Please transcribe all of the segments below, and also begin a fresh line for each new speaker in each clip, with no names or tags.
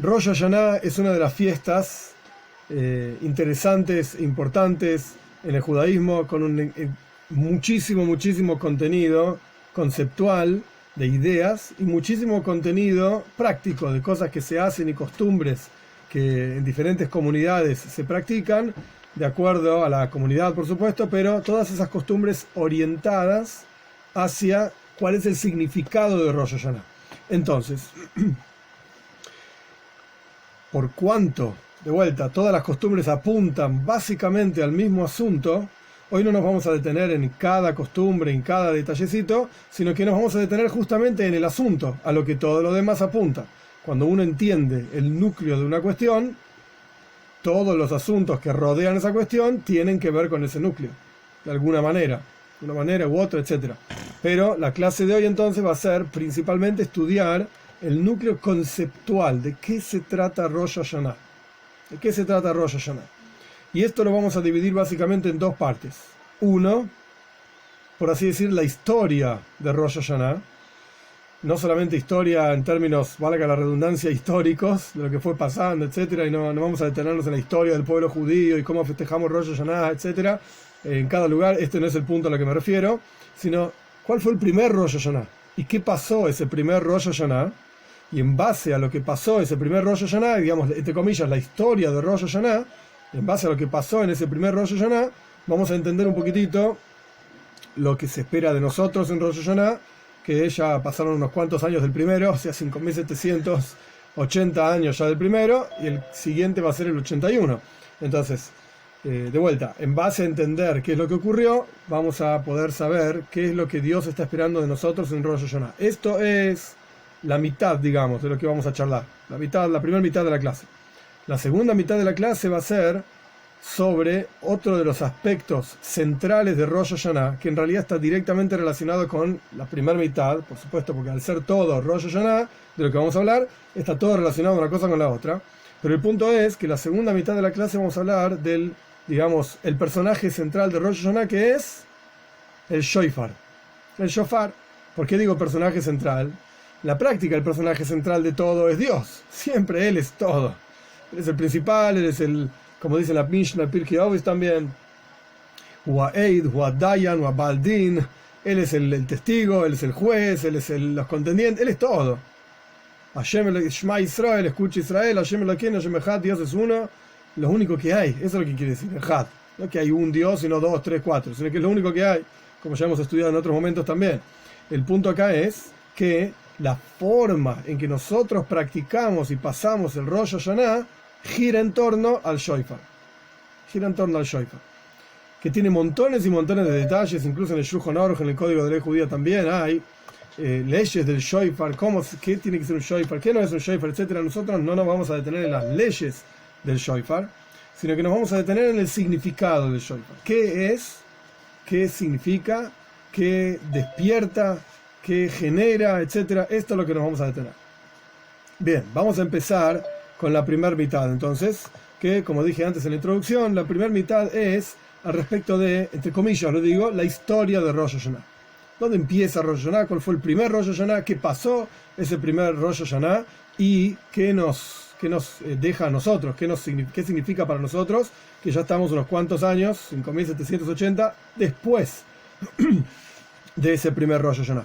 Rosh Hashanah es una de las fiestas interesantes, importantes en el judaísmo, con muchísimo contenido conceptual de ideas y muchísimo contenido práctico de cosas que se hacen y costumbres que en diferentes comunidades se practican, de acuerdo a la comunidad, por supuesto, pero todas esas costumbres orientadas hacia cuál es el significado de Rosh Hashanah. Entonces, por cuanto, de vuelta, todas las costumbres apuntan básicamente al mismo asunto, hoy no nos vamos a detener en cada costumbre, en cada detallecito, sino que nos vamos a detener justamente en el asunto, a lo que todo lo demás apunta. Cuando uno entiende el núcleo de una cuestión, todos los asuntos que rodean esa cuestión tienen que ver con ese núcleo, de alguna manera, de una manera u otra, etc. Pero la clase de hoy entonces va a ser principalmente estudiar el núcleo conceptual de qué se trata Rosh Hashanah. ¿De qué se trata Rosh Hashanah? Y esto lo vamos a dividir básicamente en dos partes. Uno, por así decir, la historia de Rosh Hashanah. No solamente historia en términos, valga la redundancia, históricos, de lo que fue pasando, etc. Y no vamos a detenernos en la historia del pueblo judío y cómo festejamos Rosh Hashanah, etc. En cada lugar, este no es el punto a lo que me refiero, sino cuál fue el primer Rosh Hashanah y qué pasó ese primer Rosh Hashanah. Y en base a lo que pasó ese primer Rosh Hashanah, digamos, entre comillas, la historia de Rosh Hashanah, en base a lo que pasó en ese primer Rosh Hashanah, vamos a entender un poquitito lo que se espera de nosotros en Rosh Hashanah, que ya pasaron unos cuantos años del primero, o sea, 5.780 años ya del primero, y el siguiente va a ser el 81. Entonces, de vuelta, en base a entender qué es lo que ocurrió, vamos a poder saber qué es lo que Dios está esperando de nosotros en Rosh Hashanah. Esto es la mitad, digamos, de lo que vamos a charlar. La primera mitad de la clase. La segunda mitad de la clase va a ser sobre otro de los aspectos centrales de Rosh Hashanah, que en realidad está directamente relacionado con la primera mitad, por supuesto, porque al ser todo Rosh Hashanah, de lo que vamos a hablar, está todo relacionado una cosa con la otra. Pero el punto es que la segunda mitad de la clase vamos a hablar del, digamos, el personaje central de Rosh Hashanah, que es el shofar. El shofar. ¿Por qué digo personaje central? La práctica, el personaje central de todo es Dios. Siempre Él es todo. Él es el principal, Él es el, como dice la Mishnah, el Pirkei Avos también. Hua Eid, Hua Dayan, Hua Baldin. Él es el testigo, Él es el juez, Él es los contendientes, Él es todo. Hashem Shema Israel, escucha Israel, Hashem Elokeinu, Hashem Echad, Dios es uno, lo único que hay. Eso es lo que quiere decir Echad. No que hay un Dios, sino dos, tres, cuatro, sino que es lo único que hay, como ya hemos estudiado en otros momentos también. El punto acá es que la forma en que nosotros practicamos y pasamos el Rosh Hashanah gira en torno al shofar. Gira en torno al shofar. Que tiene montones y montones de detalles, incluso en el Shulchan Aruch, en el Código de Ley Judía también hay leyes del shofar, qué tiene que ser un shofar, qué no es un shofar, etc. Nosotros no nos vamos a detener en las leyes del shofar, sino que nos vamos a detener en el significado del shofar. ¿Qué es? ¿Qué significa? ¿Qué despierta? ¿Qué genera? Etcétera. Esto es lo que nos vamos a detener. Bien, vamos a empezar con la primera mitad, entonces, que como dije antes en la introducción, la primera mitad es al respecto de, entre comillas lo digo, la historia de Rosh Hashanah. ¿Dónde empieza Rosh Hashanah? ¿Cuál fue el primer Rosh Hashanah? ¿Qué pasó ese primer Rosh Hashanah? ¿Y qué nos deja a nosotros? ¿Qué significa para nosotros? Que ya estamos unos cuantos años, 5.780, después de ese primer Rosh Hashanah.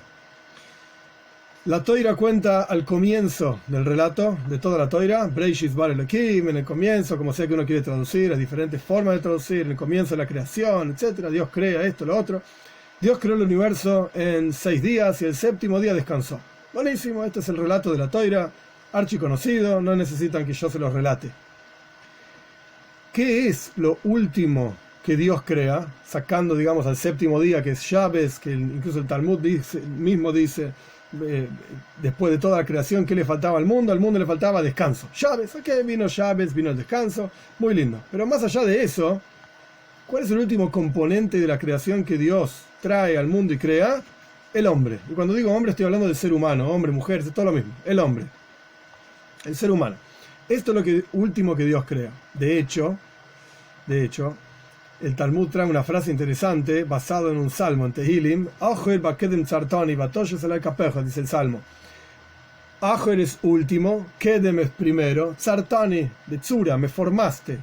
La Toira cuenta al comienzo del relato de toda la Toira, Breishis bar Elohim, en el comienzo, como sea que uno quiere traducir, hay diferentes formas de traducir, en el comienzo de la creación, etc. Dios crea esto, lo otro. Dios creó el universo en 6 días y el séptimo día descansó. Buenísimo, este es el relato de la Toira, archiconocido, no necesitan que yo se lo relate. ¿Qué es lo último que Dios crea, sacando, digamos, al séptimo día, que es Shabes, que incluso el Talmud mismo dice, después de toda la creación, ¿qué le faltaba al mundo? Al mundo le faltaba descanso. Shabes, ok, vino Shabes, vino el descanso, muy lindo. Pero más allá de eso, ¿cuál es el último componente de la creación que Dios trae al mundo y crea? El hombre. Y cuando digo hombre estoy hablando del ser humano, hombre, mujer, es todo lo mismo. El hombre. El ser humano. Esto es lo último que Dios crea. De hecho, el Talmud trae una frase interesante basado en un salmo, en Tehilim. Dice el salmo: Ajo eres último, Kedem es primero, Tzartani, de Tzura, me formaste.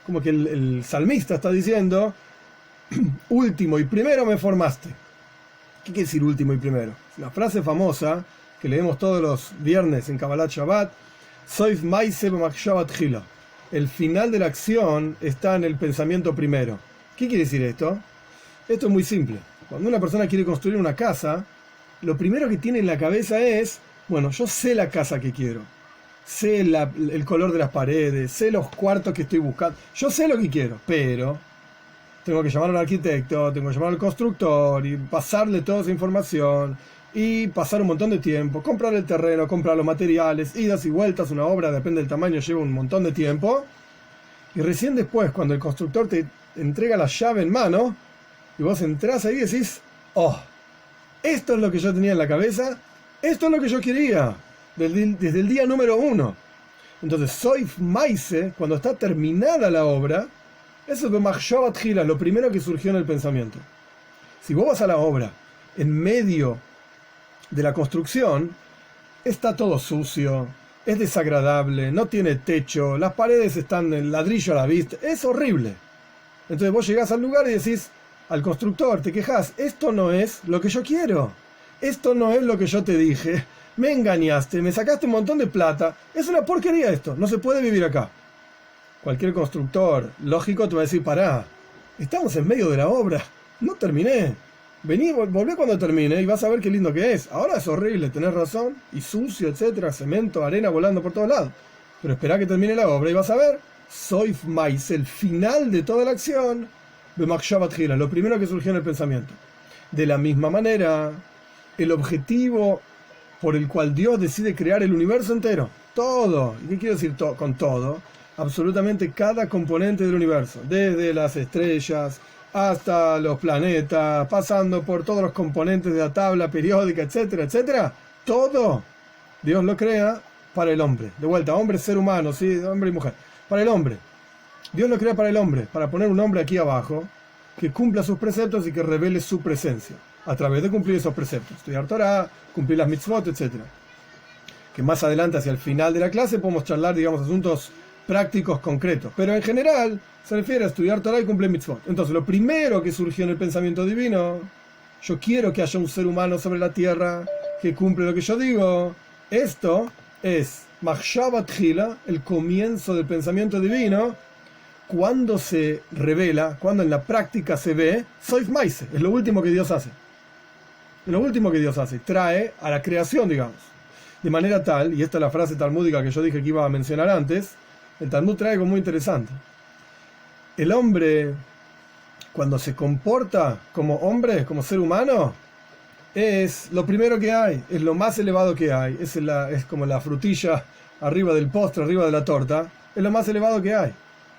Como que el salmista está diciendo, último y primero me formaste. ¿Qué quiere decir último y primero? La frase famosa que leemos todos los viernes en Kabbalat Shabbat, Soif Maise b'machshavat tchila. El final de la acción está en el pensamiento primero. ¿Qué quiere decir esto? Esto es muy simple. Cuando una persona quiere construir una casa, lo primero que tiene en la cabeza es, bueno, yo sé la casa que quiero, sé el color de las paredes, sé los cuartos que estoy buscando, yo sé lo que quiero, pero tengo que llamar al arquitecto, tengo que llamar al constructor y pasarle toda esa información y pasar un montón de tiempo, comprar el terreno, comprar los materiales, idas y vueltas, una obra, depende del tamaño, lleva un montón de tiempo. Y recién después, cuando el constructor te entrega la llave en mano, y vos entrás ahí y decís, oh, esto es lo que yo tenía en la cabeza, esto es lo que yo quería, desde el día número 1. Entonces, Soif Maise, cuando está terminada la obra, eso es b'machshavat tchila, lo primero que surgió en el pensamiento. Si vos vas a la obra en medio de la construcción, está todo sucio, es desagradable, no tiene techo, las paredes están en ladrillo a la vista, es horrible. Entonces vos llegás al lugar y decís al constructor, te quejás, esto no es lo que yo quiero, esto no es lo que yo te dije, me engañaste, me sacaste un montón de plata, es una porquería esto, no se puede vivir acá. Cualquier constructor lógico te va a decir, pará, estamos en medio de la obra, no terminé. Vení, volvé cuando termine y vas a ver qué lindo que es. Ahora es horrible, tenés razón, y sucio, etcétera, cemento, arena volando por todos lados. Pero esperá que termine la obra y vas a ver. Soif Mais, el final de toda la acción, b'machshavat tchila, lo primero que surgió en el pensamiento. De la misma manera, el objetivo por el cual Dios decide crear el universo entero, todo, ¿y qué quiero decir con todo? Absolutamente cada componente del universo, desde las estrellas hasta los planetas, pasando por todos los componentes de la tabla periódica, etcétera, etcétera, todo Dios lo crea para el hombre. De vuelta, hombre, ser humano, sí, hombre y mujer, para el hombre. Dios lo crea para el hombre, para poner un hombre aquí abajo que cumpla sus preceptos y que revele su presencia a través de cumplir esos preceptos, estudiar Torah, cumplir las mitzvot, etcétera. Que más adelante, hacia el final de la clase, podemos charlar, digamos, asuntos prácticos concretos, pero en general se refiere a estudiar Torah y cumplir mitzvot. Entonces, lo primero que surgió en el pensamiento divino, yo quiero que haya un ser humano sobre la tierra que cumple lo que yo digo. Esto es machshavat tchila, el comienzo del pensamiento divino, cuando se revela, cuando en la práctica se ve, soif maise, es lo último que Dios hace. Es lo último que Dios hace, trae a la creación, digamos. De manera tal, y esta es la frase talmúdica que yo dije que iba a mencionar antes, el Talmud trae algo muy interesante. El hombre, cuando se comporta como hombre, como ser humano, es lo primero que hay, es lo más elevado que hay, es como la frutilla arriba del postre, arriba de la torta, es lo más elevado que hay.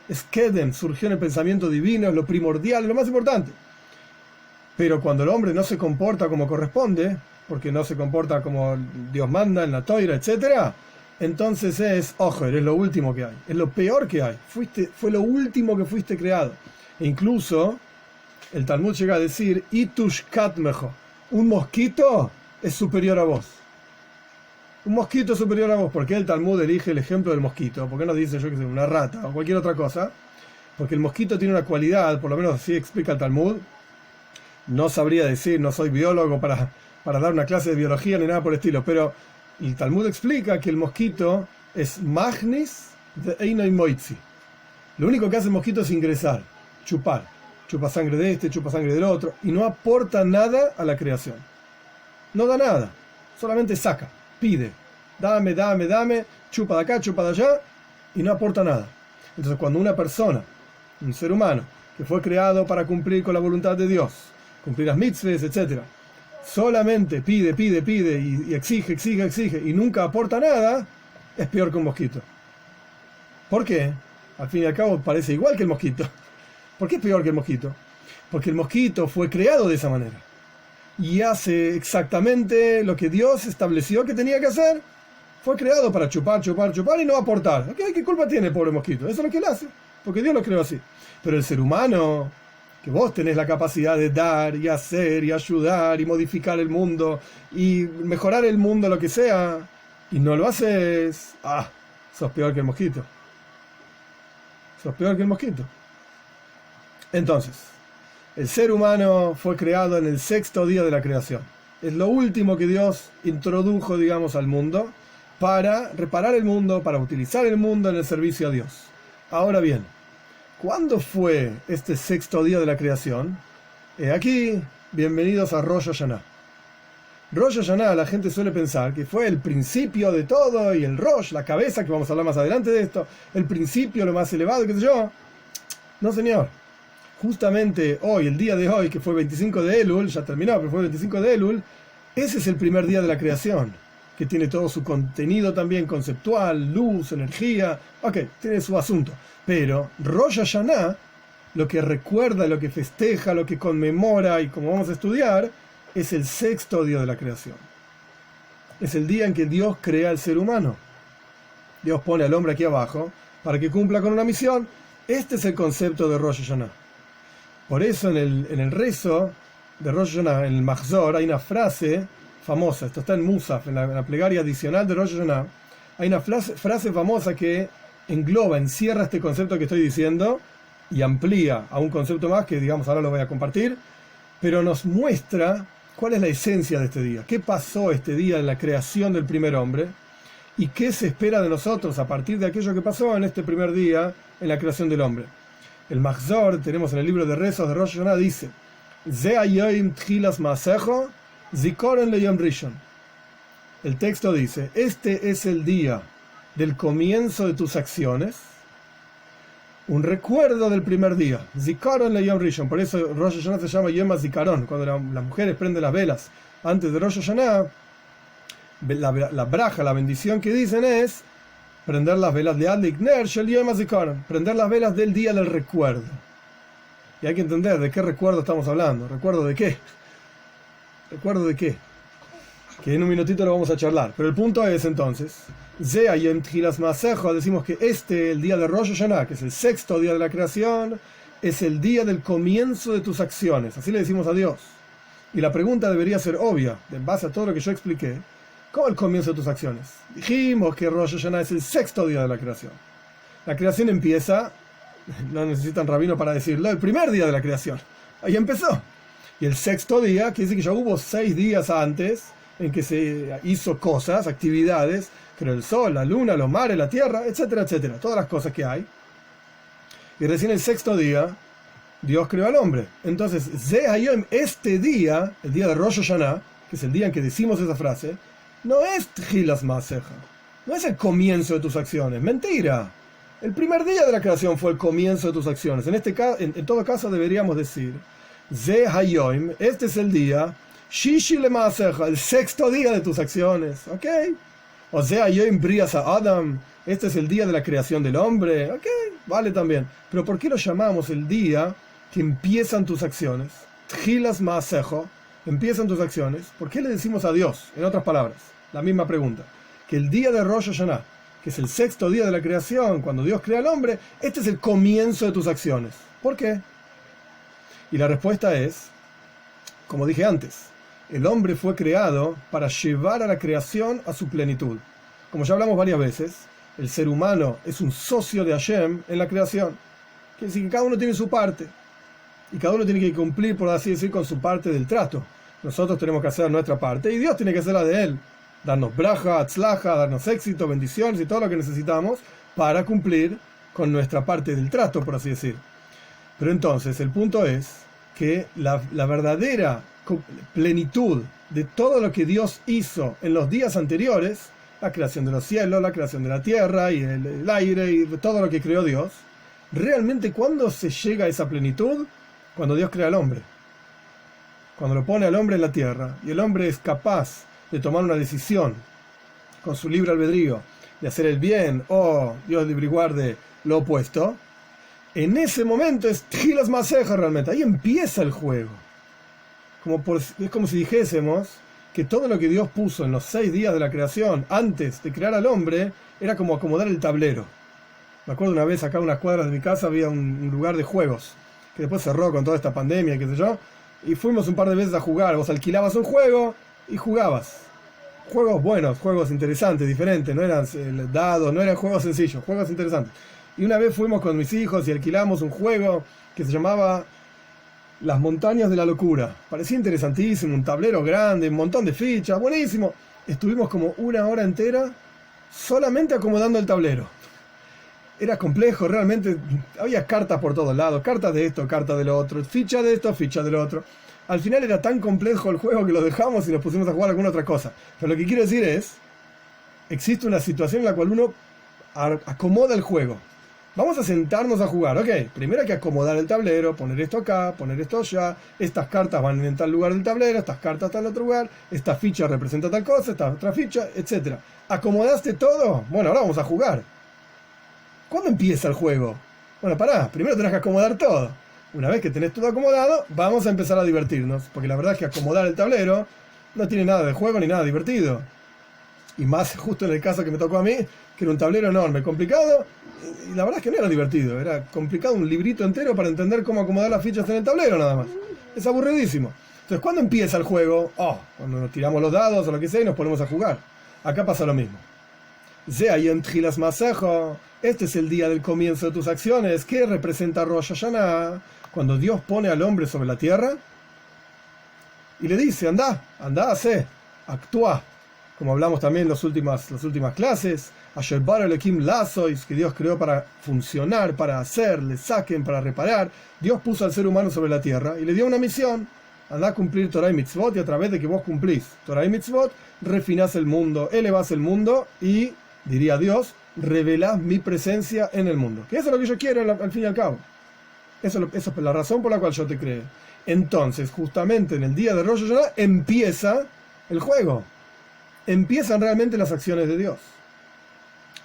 Es Kedem, surgió en el pensamiento divino, es lo primordial, es lo más importante. Pero cuando el hombre no se comporta como corresponde, porque no se comporta como Dios manda en la toira, etc., entonces es ojer, es lo último que hay, es lo peor que hay, fue lo último que fuiste creado. E incluso el Talmud llega a decir, Itush katmejo, un mosquito es superior a vos. Un mosquito es superior a vos. ¿Por qué el Talmud elige el ejemplo del mosquito? ¿Por qué no dice, yo que sé, una rata o cualquier otra cosa? Porque el mosquito tiene una cualidad, por lo menos así explica el Talmud. No sabría decir, no soy biólogo para dar una clase de biología ni nada por el estilo, pero el Talmud explica que el mosquito es magnis de Einoi Moitzi. Lo único que hace el mosquito es ingresar, chupar. Chupa sangre de este, chupa sangre del otro, y no aporta nada a la creación. No da nada, solamente saca, pide, dame, dame, dame, chupa de acá, chupa de allá, y no aporta nada. Entonces cuando una persona, un ser humano, que fue creado para cumplir con la voluntad de Dios, cumplir las mitzvahs, etc., solamente pide, pide, pide y exige, exige, exige y nunca aporta nada, es peor que un mosquito. ¿Por qué? Al fin y al cabo parece igual que el mosquito. ¿Por qué es peor que el mosquito? Porque el mosquito fue creado de esa manera y hace exactamente lo que Dios estableció que tenía que hacer. Fue creado para chupar, chupar, chupar y no aportar. ¿Qué culpa tiene el pobre mosquito? Eso es lo que él hace, porque Dios lo creó así. Pero el ser humano, que vos tenés la capacidad de dar y hacer y ayudar y modificar el mundo y mejorar el mundo, lo que sea, y no lo haces, sos peor que el mosquito. Sos peor que el mosquito. Entonces, el ser humano fue creado en el 6º día de la creación. Es lo último que Dios introdujo, digamos, al mundo para reparar el mundo, para utilizar el mundo en el servicio a Dios. Ahora bien, ¿cuándo fue este 6º día de la creación? Aquí, bienvenidos a Rosh Hashanah. Rosh Hashanah, la gente suele pensar que fue el principio de todo, y el Rosh, la cabeza, que vamos a hablar más adelante de esto, el principio, lo más elevado, qué sé yo. No, señor. Justamente hoy, el día de hoy, que fue 25 de Elul, ya terminó, pero fue 25 de Elul, ese es el primer día de la creación, que tiene todo su contenido también conceptual, luz, energía, tiene su asunto. Pero Rosh Hashanah, lo que recuerda, lo que festeja, lo que conmemora, y como vamos a estudiar, es el 6º día de la creación. Es el día en que Dios crea al ser humano. Dios pone al hombre aquí abajo para que cumpla con una misión. Este es el concepto de Rosh Hashanah. Por eso en el rezo de Rosh Hashanah, en el Mahzor, hay una frase famosa. Esto está en Musaf, en la plegaria adicional de Rosh Hashanah. Hay una frase famosa que engloba, encierra este concepto que estoy diciendo y amplía a un concepto más que, digamos, ahora lo voy a compartir, pero nos muestra cuál es la esencia de este día, qué pasó este día en la creación del primer hombre y qué se espera de nosotros a partir de aquello que pasó en este primer día en la creación del hombre. El Mahzor, tenemos en el libro de rezos de Rosh Hashanah, dice: Ze hayoim tchilas ma'asecho, zikoron leyom rishon. El texto dice: este es el día del comienzo de tus acciones, un recuerdo del primer día. Zikaron le Yom Rishon. Por eso Rosh Hashanah se llama Yom HaZikaron. Cuando las mujeres prenden las velas antes de Rosh Hashanah, la braja, la bendición que dicen es prender las velas de Adlik Ner Shel Yom HaZikaron, prender las velas del día del recuerdo. Y hay que entender de qué recuerdo estamos hablando. ¿Recuerdo de qué? ¿Recuerdo de qué? Que en un minutito lo vamos a charlar. Pero el punto es entonces, decimos que el día de Rosh Hashanah, que es el 6º día de la creación, es el día del comienzo de tus acciones. Así le decimos a Dios. Y la pregunta debería ser obvia, en base a todo lo que yo expliqué. ¿Cómo el comienzo de tus acciones? Dijimos que Rosh Hashanah es el 6º día de la creación. La creación empieza, no necesitan rabino para decirlo, el primer día de la creación. Ahí empezó. Y el 6º día, quiere decir que ya hubo 6 días antes en que se hizo cosas, actividades, creó el sol, la luna, los mares, la tierra, etcétera, etcétera, todas las cosas que hay. Y recién el 6º día, Dios creó al hombre. Entonces, este día, el día de Rosh Hashanah, que es el día en que decimos esa frase, no es Tchilas Ma'asecha, no es el comienzo de tus acciones, mentira. El primer día de la creación fue el comienzo de tus acciones. En todo caso deberíamos decir, este es el día, Shishi le Ma'asecha, el 6º día de tus acciones, ¿ok? O sea, Yom Brias a Adam, este es el día de la creación del hombre, ¿ok? Vale también. Pero ¿por qué lo llamamos el día que empiezan tus acciones? Tchilas Ma'asecha, empiezan tus acciones. ¿Por qué le decimos a Dios, en otras palabras, la misma pregunta? Que el día de Rosh Hashanah, que es el 6º día de la creación, cuando Dios crea al hombre, este es el comienzo de tus acciones. ¿Por qué? Y la respuesta es, como dije antes, el hombre fue creado para llevar a la creación a su plenitud. Como ya hablamos varias veces, el ser humano es un socio de Hashem en la creación. Quiere decir que cada uno tiene su parte. Y cada uno tiene que cumplir, por así decir, con su parte del trato. Nosotros tenemos que hacer nuestra parte y Dios tiene que hacer la de Él. Darnos braja, atzlaja, darnos éxito, bendiciones y todo lo que necesitamos para cumplir con nuestra parte del trato, por así decir. Pero entonces, el punto es que la verdadera plenitud de todo lo que Dios hizo en los días anteriores, la creación de los cielos, la creación de la tierra y el aire y todo lo que creó Dios, realmente ¿cuándo se llega a esa plenitud? Cuando Dios crea al hombre, cuando lo pone al hombre en la tierra y el hombre es capaz de tomar una decisión con su libre albedrío de hacer el bien o Dios libre y guarde lo opuesto. En ese momento es Tchilas Ma'asecha realmente, ahí empieza el juego. Es como si dijésemos que todo lo que Dios puso en los 6 días de la creación, antes de crear al hombre, era como acomodar el tablero. Me acuerdo una vez acá a unas cuadras de mi casa había un lugar de juegos, que después cerró con toda esta pandemia, qué sé yo, y fuimos un par de veces a jugar. Vos alquilabas un juego y jugabas. juegos buenos, juegos interesantes, diferentes, no eran dados, no eran juegos sencillos, juegos interesantes. Y una vez fuimos con mis hijos y alquilamos un juego que se llamaba Las Montañas de la Locura. Parecía interesantísimo, un tablero grande, un montón de fichas, buenísimo. Estuvimos como una hora entera solamente acomodando el tablero. Era complejo, realmente había cartas por todos lados, cartas de esto, cartas de lo otro, ficha de esto, ficha de lo otro. Al final era tan complejo el juego que lo dejamos y nos pusimos a jugar alguna otra cosa. Pero lo que quiero decir es, existe una situación en la cual uno acomoda el juego. Vamos a sentarnos a jugar, ok. Primero hay que acomodar el tablero, poner esto acá, poner esto allá. Estas cartas van en tal lugar del tablero, estas cartas están en otro lugar, esta ficha representa tal cosa, esta otra ficha, etc. ¿Acomodaste todo? Bueno, ahora vamos a jugar. ¿Cuándo empieza el juego? Bueno, pará, primero tenés que acomodar todo. Una vez que tenés todo acomodado, vamos a empezar a divertirnos. Porque la verdad es que acomodar el tablero no tiene nada de juego ni nada divertido. Y más justo en el caso que me tocó a mí, que era un tablero enorme, complicado. Y la verdad es que no era divertido. Era complicado, un librito entero para entender cómo acomodar las fichas en el tablero nada más. Es aburridísimo. Entonces, ¿cuándo empieza el juego? Cuando nos tiramos los dados o lo que sea y nos ponemos a jugar. Acá pasa lo mismo. Este es el día del comienzo de tus acciones. ¿Qué representa Rosh Hashanah? Cuando Dios pone al hombre sobre la tierra y le dice, anda, hacé, actúa. Como hablamos también en las últimas clases, Asher bara Elohim lasois, que Dios creó para funcionar, para hacer, le saquen, para reparar. Dios puso al ser humano sobre la tierra y le dio una misión. Anda a cumplir Torah y Mitzvot, y a través de que vos cumplís Torah y Mitzvot, refinás el mundo, elevás el mundo y, diría Dios, revelás mi presencia en el mundo. Que eso es lo que yo quiero al fin y al cabo. Eso es la razón por la cual yo te creé. Entonces, justamente en el día de Rosh Hashanah empieza el juego. Empiezan realmente las acciones de Dios.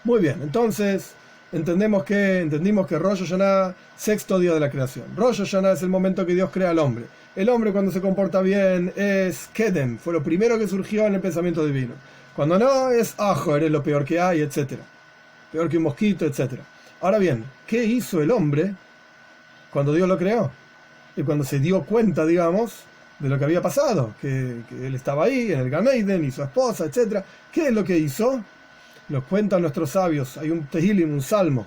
Muy bien, entonces entendimos que Rosh Hashanah, sexto día de la creación. Rosh Hashanah es el momento que Dios crea al hombre. El hombre, cuando se comporta bien, es Kedem, fue lo primero que surgió en el pensamiento divino. Cuando no, es Ajor, es lo peor que hay, etc. Peor que un mosquito, etc. Ahora bien, ¿qué hizo el hombre cuando Dios lo creó? Y cuando se dio cuenta, digamos, de lo que había pasado, que él estaba ahí, en el Gan Eden, y su esposa, etc. ¿Qué es lo que hizo? Nos cuentan nuestros sabios, hay un Tehilim, un salmo.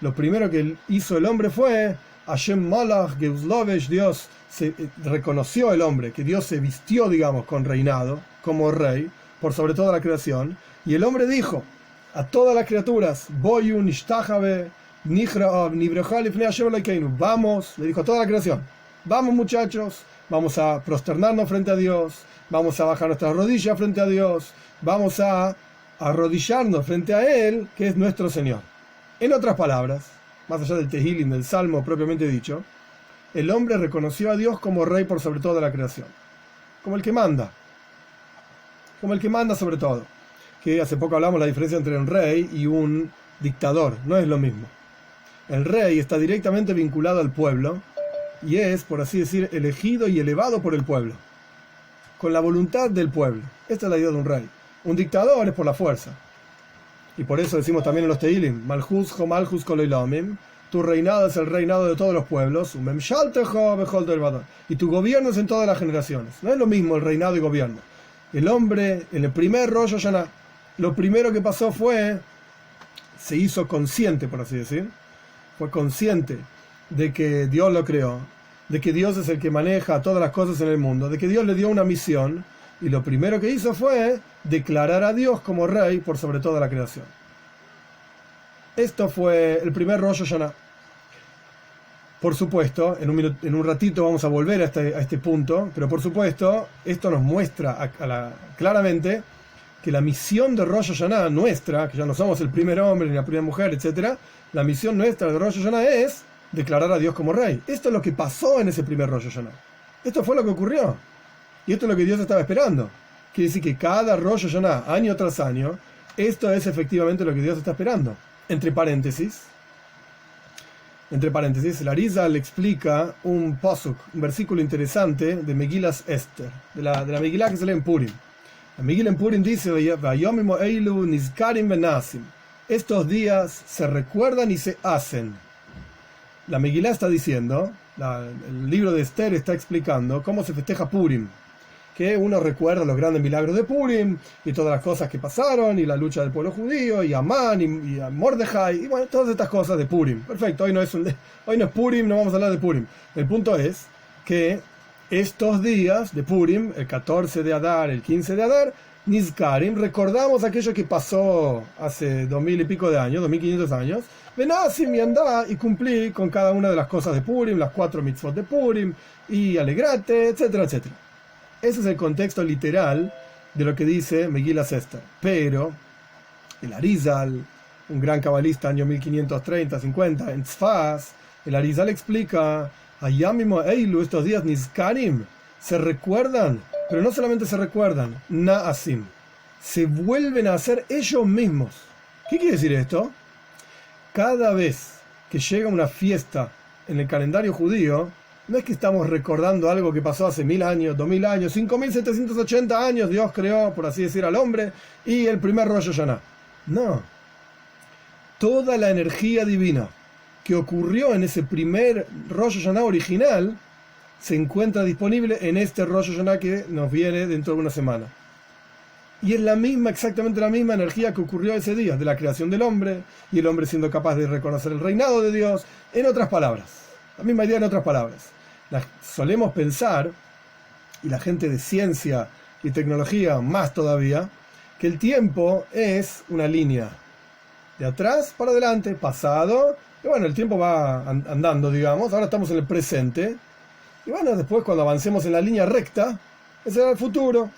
Lo primero que hizo el hombre fue Hashem Malach Geuslovesh, Dios se reconoció el hombre, que Dios se vistió, digamos, con reinado, como rey, por sobre toda la creación, y el hombre dijo a todas las criaturas, Boyu Nishtahave Nihra'ab Nibrejal Ifnei Hashem Elokeinu, vamos, le dijo a toda la creación, vamos muchachos, vamos a prosternarnos frente a Dios, vamos a bajar nuestras rodillas frente a Dios, vamos a arrodillarnos frente a Él, que es nuestro Señor. En otras palabras, más allá del Tehilim, del Salmo propiamente dicho, el hombre reconoció a Dios como rey por sobre toda la creación, como el que manda sobre todo. Que hace poco hablamos la diferencia entre un rey y un dictador, no es lo mismo. El rey está directamente vinculado al pueblo y es, por así decir, elegido y elevado por el pueblo, con la voluntad del pueblo. Esta es la idea de un rey. Un dictador es por la fuerza. Y por eso decimos también en los Tehilim, Malchus ho Malchus kol olamim, tu reinado es el reinado de todos los pueblos, y tu gobierno es en todas las generaciones. No es lo mismo el reinado y gobierno. El hombre, en el primer Rosh Hashanah, lo primero que pasó se hizo consciente, por así decir, fue consciente de que Dios lo creó, de que Dios es el que maneja todas las cosas en el mundo, de que Dios le dio una misión, y lo primero que hizo fue declarar a Dios como rey por sobre toda la creación. Esto fue el primer Rosh Hashanah. Por supuesto, en un ratito vamos a volver a este punto, pero por supuesto, esto nos muestra claramente que la misión de Rosh Hashanah nuestra, que ya no somos el primer hombre ni la primera mujer, etc., la misión nuestra de Rosh Hashanah es declarar a Dios como rey. Esto es lo que pasó en ese primer Rosh Hashanah. Esto fue lo que ocurrió. Y esto es lo que Dios estaba esperando. Quiere decir que cada Rosh Hashanah, año tras año, esto es efectivamente lo que Dios está esperando. Entre paréntesis, la Arizal le explica un pasuk, un versículo interesante de Megillas Esther, de la Megilá que se lee en Purim. La Megilá en Purim dice, estos días se recuerdan y se hacen. La Megilá está diciendo, el libro de Esther está explicando cómo se festeja Purim. que uno recuerda los grandes milagros de Purim y todas las cosas que pasaron y la lucha del pueblo judío y Amán y a Mordejai y bueno, todas estas cosas de Purim. Perfecto, hoy no es Purim, no vamos a hablar de Purim. El punto es que estos días de Purim, el 14 de Adar, el 15 de Adar, Nizkarim, recordamos aquello que pasó hace 2000 y pico de años, 2500 años, Benasim y andá y cumplí con cada una de las cosas de Purim, las 4 mitzvot de Purim, y alegrate, etcétera, etcétera. Ese es el contexto literal de lo que dice Megillas Esther. Pero el Arizal, un gran cabalista, año 1530-50, en Tzfaz, el Arizal explica, Ayamimo Eilu, estos días Nizkarim, se recuerdan, pero no solamente se recuerdan, Naasim, se vuelven a hacer ellos mismos. ¿Qué quiere decir esto? Cada vez que llega una fiesta en el calendario judío, no es que estamos recordando algo que pasó hace 1000 años, 2000 años, 5780 años, Dios creó, por así decir, al hombre, y el primer Rosh Hashanah. No. Toda la energía divina que ocurrió en ese primer Rosh Hashanah original se encuentra disponible en este Rosh Hashanah que nos viene dentro de una semana. Y es la misma, exactamente la misma energía que ocurrió ese día, de la creación del hombre, y el hombre siendo capaz de reconocer el reinado de Dios, en otras palabras. La misma idea en otras palabras. Solemos pensar, y la gente de ciencia y tecnología más todavía, que el tiempo es una línea. De atrás para adelante, pasado, y bueno, el tiempo va andando, digamos, ahora estamos en el presente, y bueno, después cuando avancemos en la línea recta, ese será el futuro.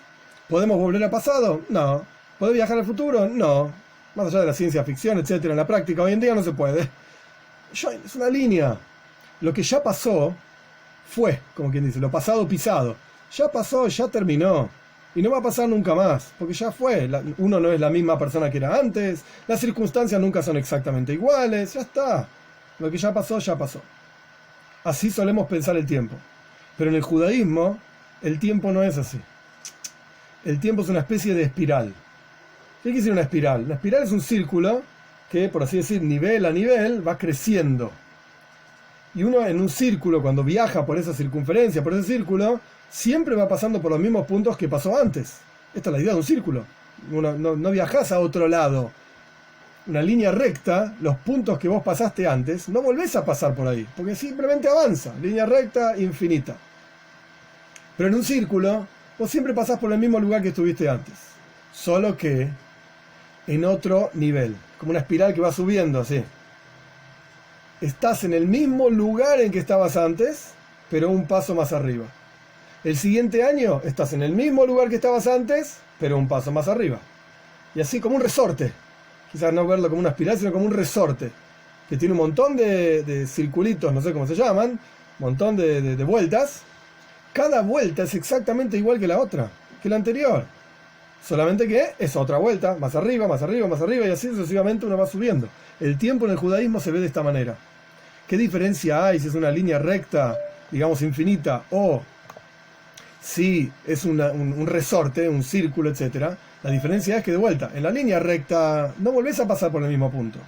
¿Podemos volver al pasado? No. ¿Puede viajar al futuro? No. Más allá de la ciencia ficción, etcétera, en la práctica hoy en día no se puede. Es una línea. Lo que ya pasó fue, como quien dice, lo pasado pisado. Ya pasó, ya terminó. Y no va a pasar nunca más, porque ya fue. Uno no es la misma persona que era antes, las circunstancias nunca son exactamente iguales, ya está. Lo que ya pasó, ya pasó. Así solemos pensar el tiempo. Pero en el judaísmo, el tiempo no es así. El tiempo es una especie de espiral. ¿Qué quiere decir una espiral? Una espiral es un círculo que, por así decir, nivel a nivel, va creciendo. Y uno en un círculo, cuando viaja por esa circunferencia, por ese círculo, siempre va pasando por los mismos puntos que pasó antes. Esta es la idea de un círculo. No viajás a otro lado. Una línea recta, los puntos que vos pasaste antes, no volvés a pasar por ahí, porque simplemente avanza. Línea recta, infinita. Pero en un círculo, vos siempre pasás por el mismo lugar que estuviste antes. Solo que en otro nivel. Como una espiral que va subiendo así. Estás en el mismo lugar en que estabas antes, pero un paso más arriba. El siguiente año estás en el mismo lugar que estabas antes, pero un paso más arriba. Y así como un resorte. Quizás no verlo como una espiral, sino como un resorte. Que tiene un montón de circulitos, no sé cómo se llaman, un montón de vueltas. Cada vuelta es exactamente igual que la otra, que la anterior. Solamente que es otra vuelta, más arriba, más arriba, más arriba, y así sucesivamente uno va subiendo. El tiempo en el judaísmo se ve de esta manera. ¿Qué diferencia hay si es una línea recta, digamos infinita, o si es un resorte, un círculo, etcétera? La diferencia es que, de vuelta, en la línea recta no volvés a pasar por el mismo punto.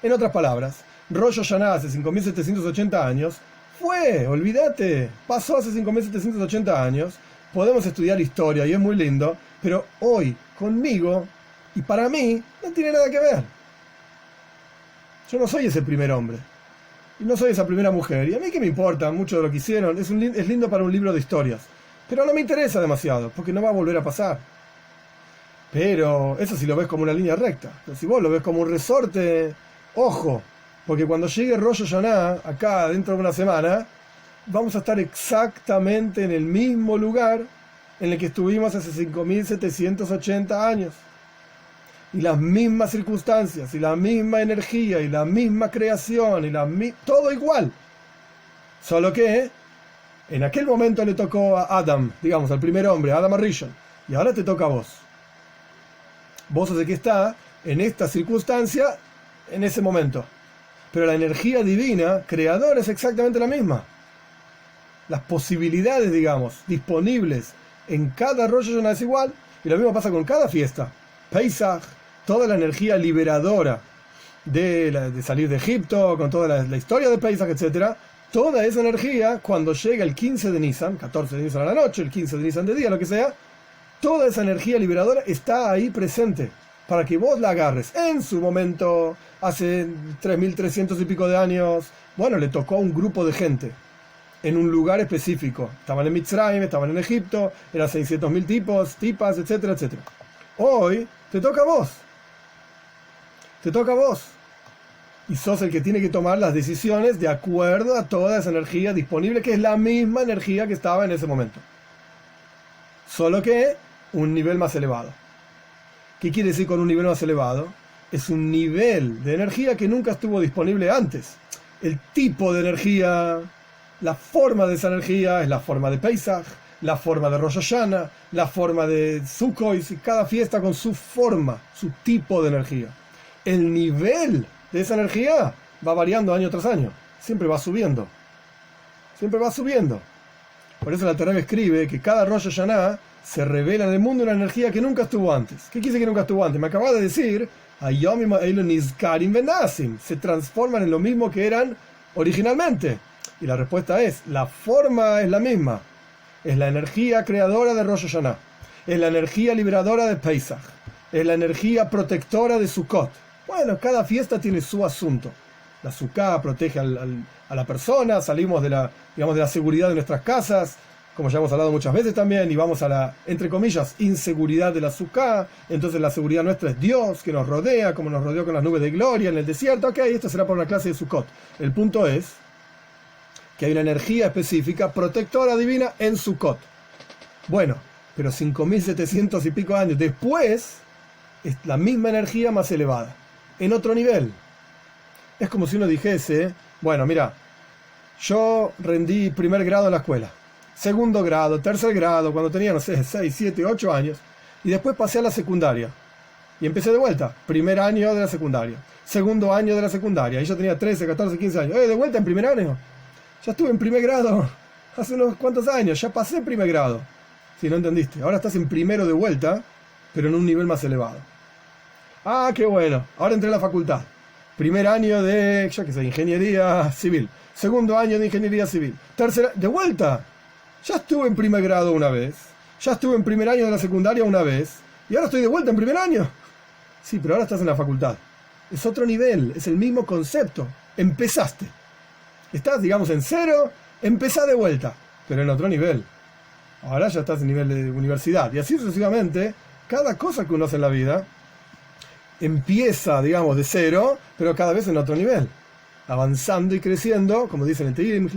En otras palabras, Rosh Hashanah hace 5780 años fue, olvídate, pasó hace 5780 años. Podemos estudiar historia y es muy lindo, pero hoy, conmigo y para mí, no tiene nada que ver. Yo no soy ese primer hombre y no soy esa primera mujer, y a mí que me importa mucho de lo que hicieron. Es lindo para un libro de historias, pero no me interesa demasiado porque no va a volver a pasar. Pero eso si lo ves como una línea recta. Pero si vos lo ves como un resorte, ojo, porque cuando llegue Rosh Hashanah, acá dentro de una semana, vamos a estar exactamente en el mismo lugar en el que estuvimos hace 5780 años. Y las mismas circunstancias, y la misma energía, y la misma creación, y todo igual. Solo que en aquel momento le tocó a Adam, digamos, al primer hombre, a Adam Arishon, y ahora te toca a vos. Vos sos el que está en esta circunstancia, en ese momento. Pero la energía divina, creadora, es exactamente la misma. Las posibilidades, digamos, disponibles en cada Rosh Hashanah es igual, y lo mismo pasa con cada fiesta. Pesach, toda la energía liberadora de salir de Egipto, con toda la historia de Pesach, etc., toda esa energía, cuando llega el 15 de Nisan, 14 de Nisan a la noche, el 15 de Nisan de día, lo que sea, toda esa energía liberadora está ahí presente, para que vos la agarres. En su momento, hace 3.300 y pico de años, bueno, le tocó a un grupo de gente, en un lugar específico. Estaban en Mitzrayim, estaban en Egipto, eran 600.000 tipos, tipas, etcétera, etcétera. Hoy te toca a vos. Te toca a vos. Y sos el que tiene que tomar las decisiones de acuerdo a toda esa energía disponible, que es la misma energía que estaba en ese momento. Solo que un nivel más elevado. ¿Qué quiere decir con un nivel más elevado? Es un nivel de energía que nunca estuvo disponible antes. El tipo de energía, la forma de esa energía es la forma de Pesach, la forma de Rosh Hashanah, la forma de Sukkot, y cada fiesta con su forma, su tipo de energía. El nivel de esa energía va variando año tras año, siempre va subiendo. Siempre va subiendo. Por eso la Torá escribe que cada Rosh Hashanah se revela en el mundo una energía que nunca estuvo antes. ¿Qué quiere decir que nunca estuvo antes? Me acaba de decir, se transforman en lo mismo que eran originalmente. Y la respuesta es, la forma es la misma. Es la energía creadora de Rosh Hashanah. Es la energía liberadora de Pesach. Es la energía protectora de Sukkot. Bueno, cada fiesta tiene su asunto. La Sukkah protege a la persona, salimos de la seguridad de nuestras casas, como ya hemos hablado muchas veces también, y vamos a la, entre comillas, inseguridad de la Sukkah. Entonces la seguridad nuestra es Dios, que nos rodea, como nos rodeó con las nubes de gloria en el desierto. Ok, esto será por una clase de Sukkot. El punto es que hay una energía específica, protectora divina en Sukkot. Bueno, pero 5.700 y pico años después, es la misma energía más elevada, en otro nivel. Es como si uno dijese, bueno, mira, yo rendí primer grado en la escuela, segundo grado, tercer grado, cuando tenía, no sé, 6, 7, 8 años, y después pasé a la secundaria, y empecé de vuelta, primer año de la secundaria, segundo año de la secundaria, y yo tenía 13, 14, 15 años, de vuelta en primer año. Ya estuve en primer grado hace unos cuantos años, ya pasé primer grado. Si no entendiste, ahora estás en primero de vuelta, pero en un nivel más elevado. Ah, qué bueno, ahora entré a la facultad. Primer año de, ya que sé, ingeniería civil. Segundo año de ingeniería civil. Tercera, de vuelta. Ya estuve en primer grado una vez. Ya estuve en primer año de la secundaria una vez. Y ahora estoy de vuelta en primer año. Sí, pero ahora estás en la facultad. Es otro nivel, es el mismo concepto. Empezaste. Estás, digamos, en cero, empezá de vuelta, pero en otro nivel. Ahora ya estás en nivel de universidad. Y así sucesivamente, cada cosa que uno hace en la vida empieza, digamos, de cero, pero cada vez en otro nivel. Avanzando y creciendo, como dicen en Tehilim,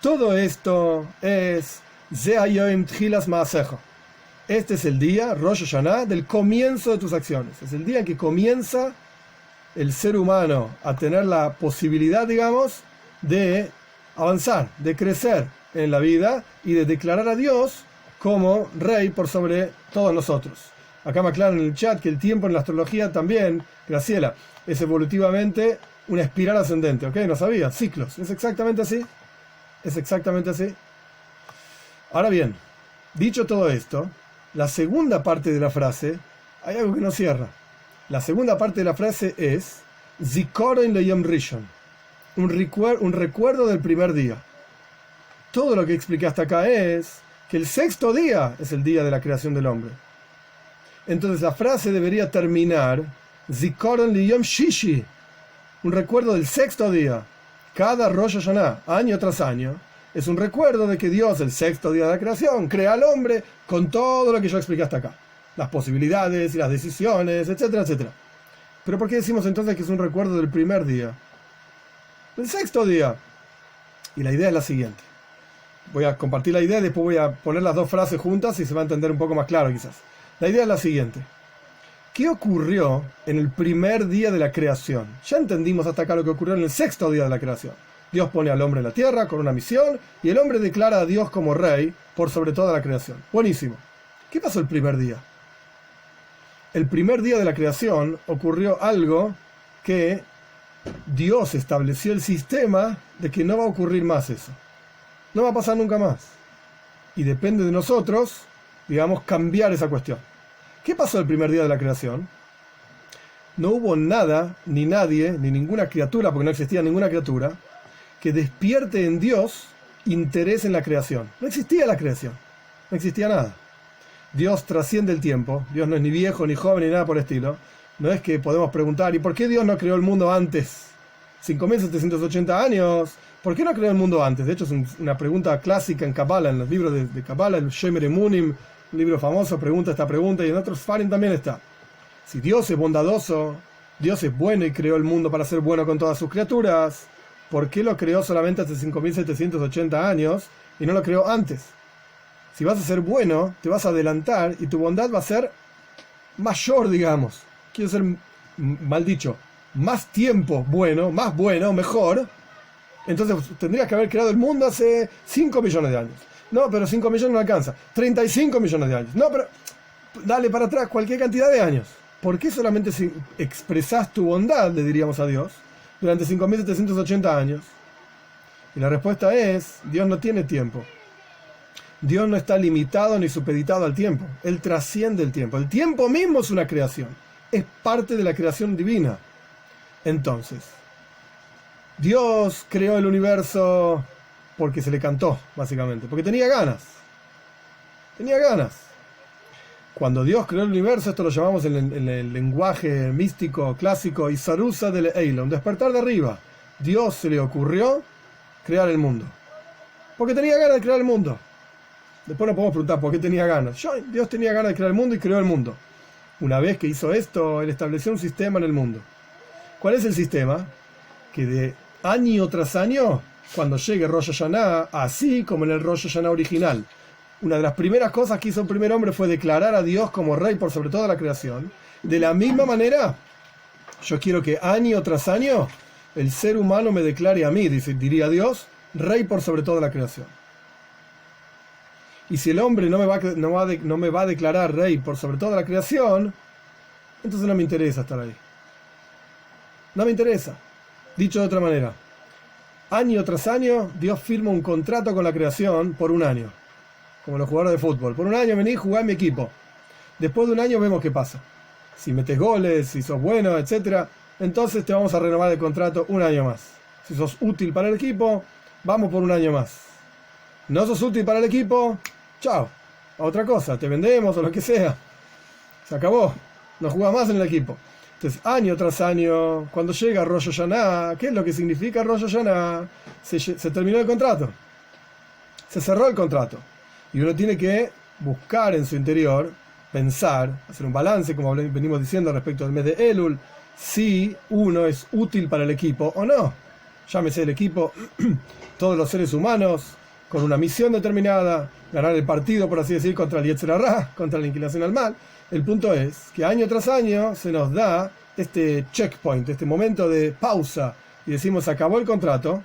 todo esto es este es el día, Rosh Hashanah, del comienzo de tus acciones. Es el día en que comienza el ser humano a tener la posibilidad, digamos, de avanzar, de crecer en la vida y de declarar a Dios como rey por sobre todos nosotros. Acá me aclaran en el chat que el tiempo en la astrología también, Graciela, es evolutivamente una espiral ascendente, ¿ok? No sabía, ciclos, es exactamente así. Es exactamente así. Ahora bien, dicho todo esto, la segunda parte de la frase, hay algo que no cierra. La segunda parte de la frase es Zikoron leyom rishon, un recuerdo del primer día. Todo lo que expliqué hasta acá es que el sexto día es el día de la creación del hombre. Entonces la frase debería terminar Zikoron leyom shishi, un recuerdo del sexto día. Cada Rosh Hashanah, año tras año, es un recuerdo de que Dios, el sexto día de la creación, crea al hombre con todo lo que yo expliqué hasta acá. Las posibilidades y las decisiones, etcétera, etcétera. Pero ¿por qué decimos entonces que es un recuerdo del primer día? Del sexto día. Y la idea es la siguiente. Voy a compartir la idea y después voy a poner las dos frases juntas y se va a entender un poco más claro quizás. La idea es la siguiente. ¿Qué ocurrió en el primer día de la creación? Ya entendimos hasta acá lo que ocurrió en el sexto día de la creación. Dios pone al hombre en la tierra con una misión y el hombre declara a Dios como rey por sobre toda la creación. Buenísimo. ¿Qué pasó el primer día? El primer día de la creación ocurrió algo que Dios estableció el sistema de que no va a ocurrir más eso. No va a pasar nunca más. Y depende de nosotros, digamos, cambiar esa cuestión. ¿Qué pasó el primer día de la creación? No hubo nada, ni nadie, ni ninguna criatura, porque no existía ninguna criatura, que despierte en Dios interés en la creación. No existía la creación, no existía nada. Dios trasciende el tiempo, Dios no es ni viejo, ni joven, ni nada por el estilo. No es que podemos preguntar, ¿y por qué Dios no creó el mundo antes? 5.780 años, ¿por qué no creó el mundo antes? De hecho es una pregunta clásica en Kabbalah, en los libros de Kabbalah, el Shemer Emunim, un libro famoso, pregunta esta pregunta, y en otros Farim también está. Si Dios es bondadoso, Dios es bueno y creó el mundo para ser bueno con todas sus criaturas, ¿por qué lo creó solamente hace 5.780 años y no lo creó antes? Si vas a ser bueno, te vas a adelantar y tu bondad va a ser mayor, digamos. Quiero ser, mal dicho, más tiempo bueno, mejor. Entonces tendrías que haber creado el mundo hace 5 millones de años. No, pero 5 millones no alcanza. 35 millones de años. No, pero dale para atrás cualquier cantidad de años. ¿Por qué solamente si expresás tu bondad, le diríamos a Dios, durante 5.780 años? Y la respuesta es, Dios no tiene tiempo. Dios no está limitado ni supeditado al tiempo. Él trasciende el tiempo. El tiempo mismo es una creación. Es parte de la creación divina. Entonces, Dios creó el universo porque se le cantó, básicamente. Porque tenía ganas. Tenía ganas. Cuando Dios creó el universo, esto lo llamamos en el lenguaje místico clásico, Isarusa del Eilon, despertar de arriba. Dios se le ocurrió crear el mundo. Porque tenía ganas de crear el mundo. Después nos podemos preguntar por qué tenía ganas. Dios tenía ganas de crear el mundo y creó el mundo. Una vez que hizo esto, Él estableció un sistema en el mundo. ¿Cuál es el sistema? Que de año tras año, cuando llegue Rosh Hashanah, así como en el Rosh Hashanah original, una de las primeras cosas que hizo el primer hombre fue declarar a Dios como rey por sobre toda la creación. De la misma manera, yo quiero que año tras año el ser humano me declare a mí, diría Dios, rey por sobre toda la creación. Y si el hombre no me va a declarar rey por sobre toda la creación, entonces no me interesa estar ahí. No me interesa. Dicho de otra manera, año tras año Dios firma un contrato con la creación por un año. Como los jugadores de fútbol. Por un año vení, jugá en mi equipo. Después de un año vemos qué pasa. Si metes goles, si sos bueno, etc., entonces te vamos a renovar el contrato un año más. Si sos útil para el equipo, vamos por un año más. No sos útil para el equipo, chao. A otra cosa, te vendemos o lo que sea. Se acabó. No jugás más en el equipo. Entonces, año tras año, cuando llega Rosh Hashanah, ¿qué es lo que significa Rosh Hashanah? Se terminó el contrato. Se cerró el contrato. Y uno tiene que buscar en su interior, pensar, hacer un balance, como venimos diciendo respecto al mes de Elul, si uno es útil para el equipo o no. Llámese el equipo, todos los seres humanos, con una misión determinada, ganar el partido, por así decir, contra el Yetzer Hara, contra la inclinación al mal. El punto es que año tras año se nos da este checkpoint, este momento de pausa, y decimos, acabó el contrato,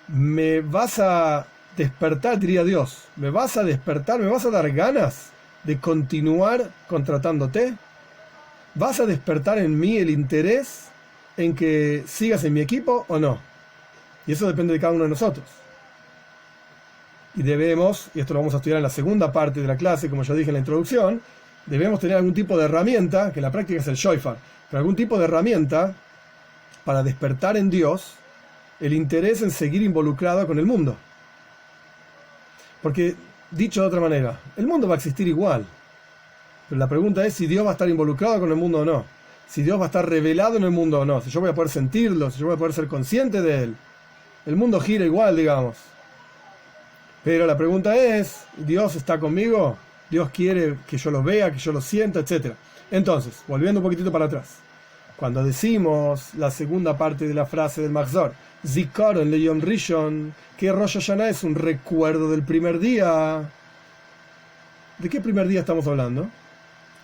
me vas a despertar, diría Dios, me vas a despertar, me vas a dar ganas de continuar contratándote, vas a despertar en mí el interés en que sigas en mi equipo o no. Y eso depende de cada uno de nosotros. Y debemos, y esto lo vamos a estudiar en la segunda parte de la clase, como ya dije en la introducción, debemos tener algún tipo de herramienta, que en la práctica es el shofar, pero algún tipo de herramienta para despertar en Dios el interés en seguir involucrado con el mundo. Porque, dicho de otra manera, el mundo va a existir igual. Pero la pregunta es si Dios va a estar involucrado con el mundo o no. Si Dios va a estar revelado en el mundo o no. Si yo voy a poder sentirlo, si yo voy a poder ser consciente de él. El mundo gira igual, digamos. Pero la pregunta es, ¿Dios está conmigo? ¿Dios quiere que yo lo vea, que yo lo sienta, etcétera? Entonces, volviendo un poquitito para atrás. Cuando decimos la segunda parte de la frase del Mahzor, Zikaron le Yom Rishon, que Rosh Hashanah es un recuerdo del primer día. ¿De qué primer día estamos hablando?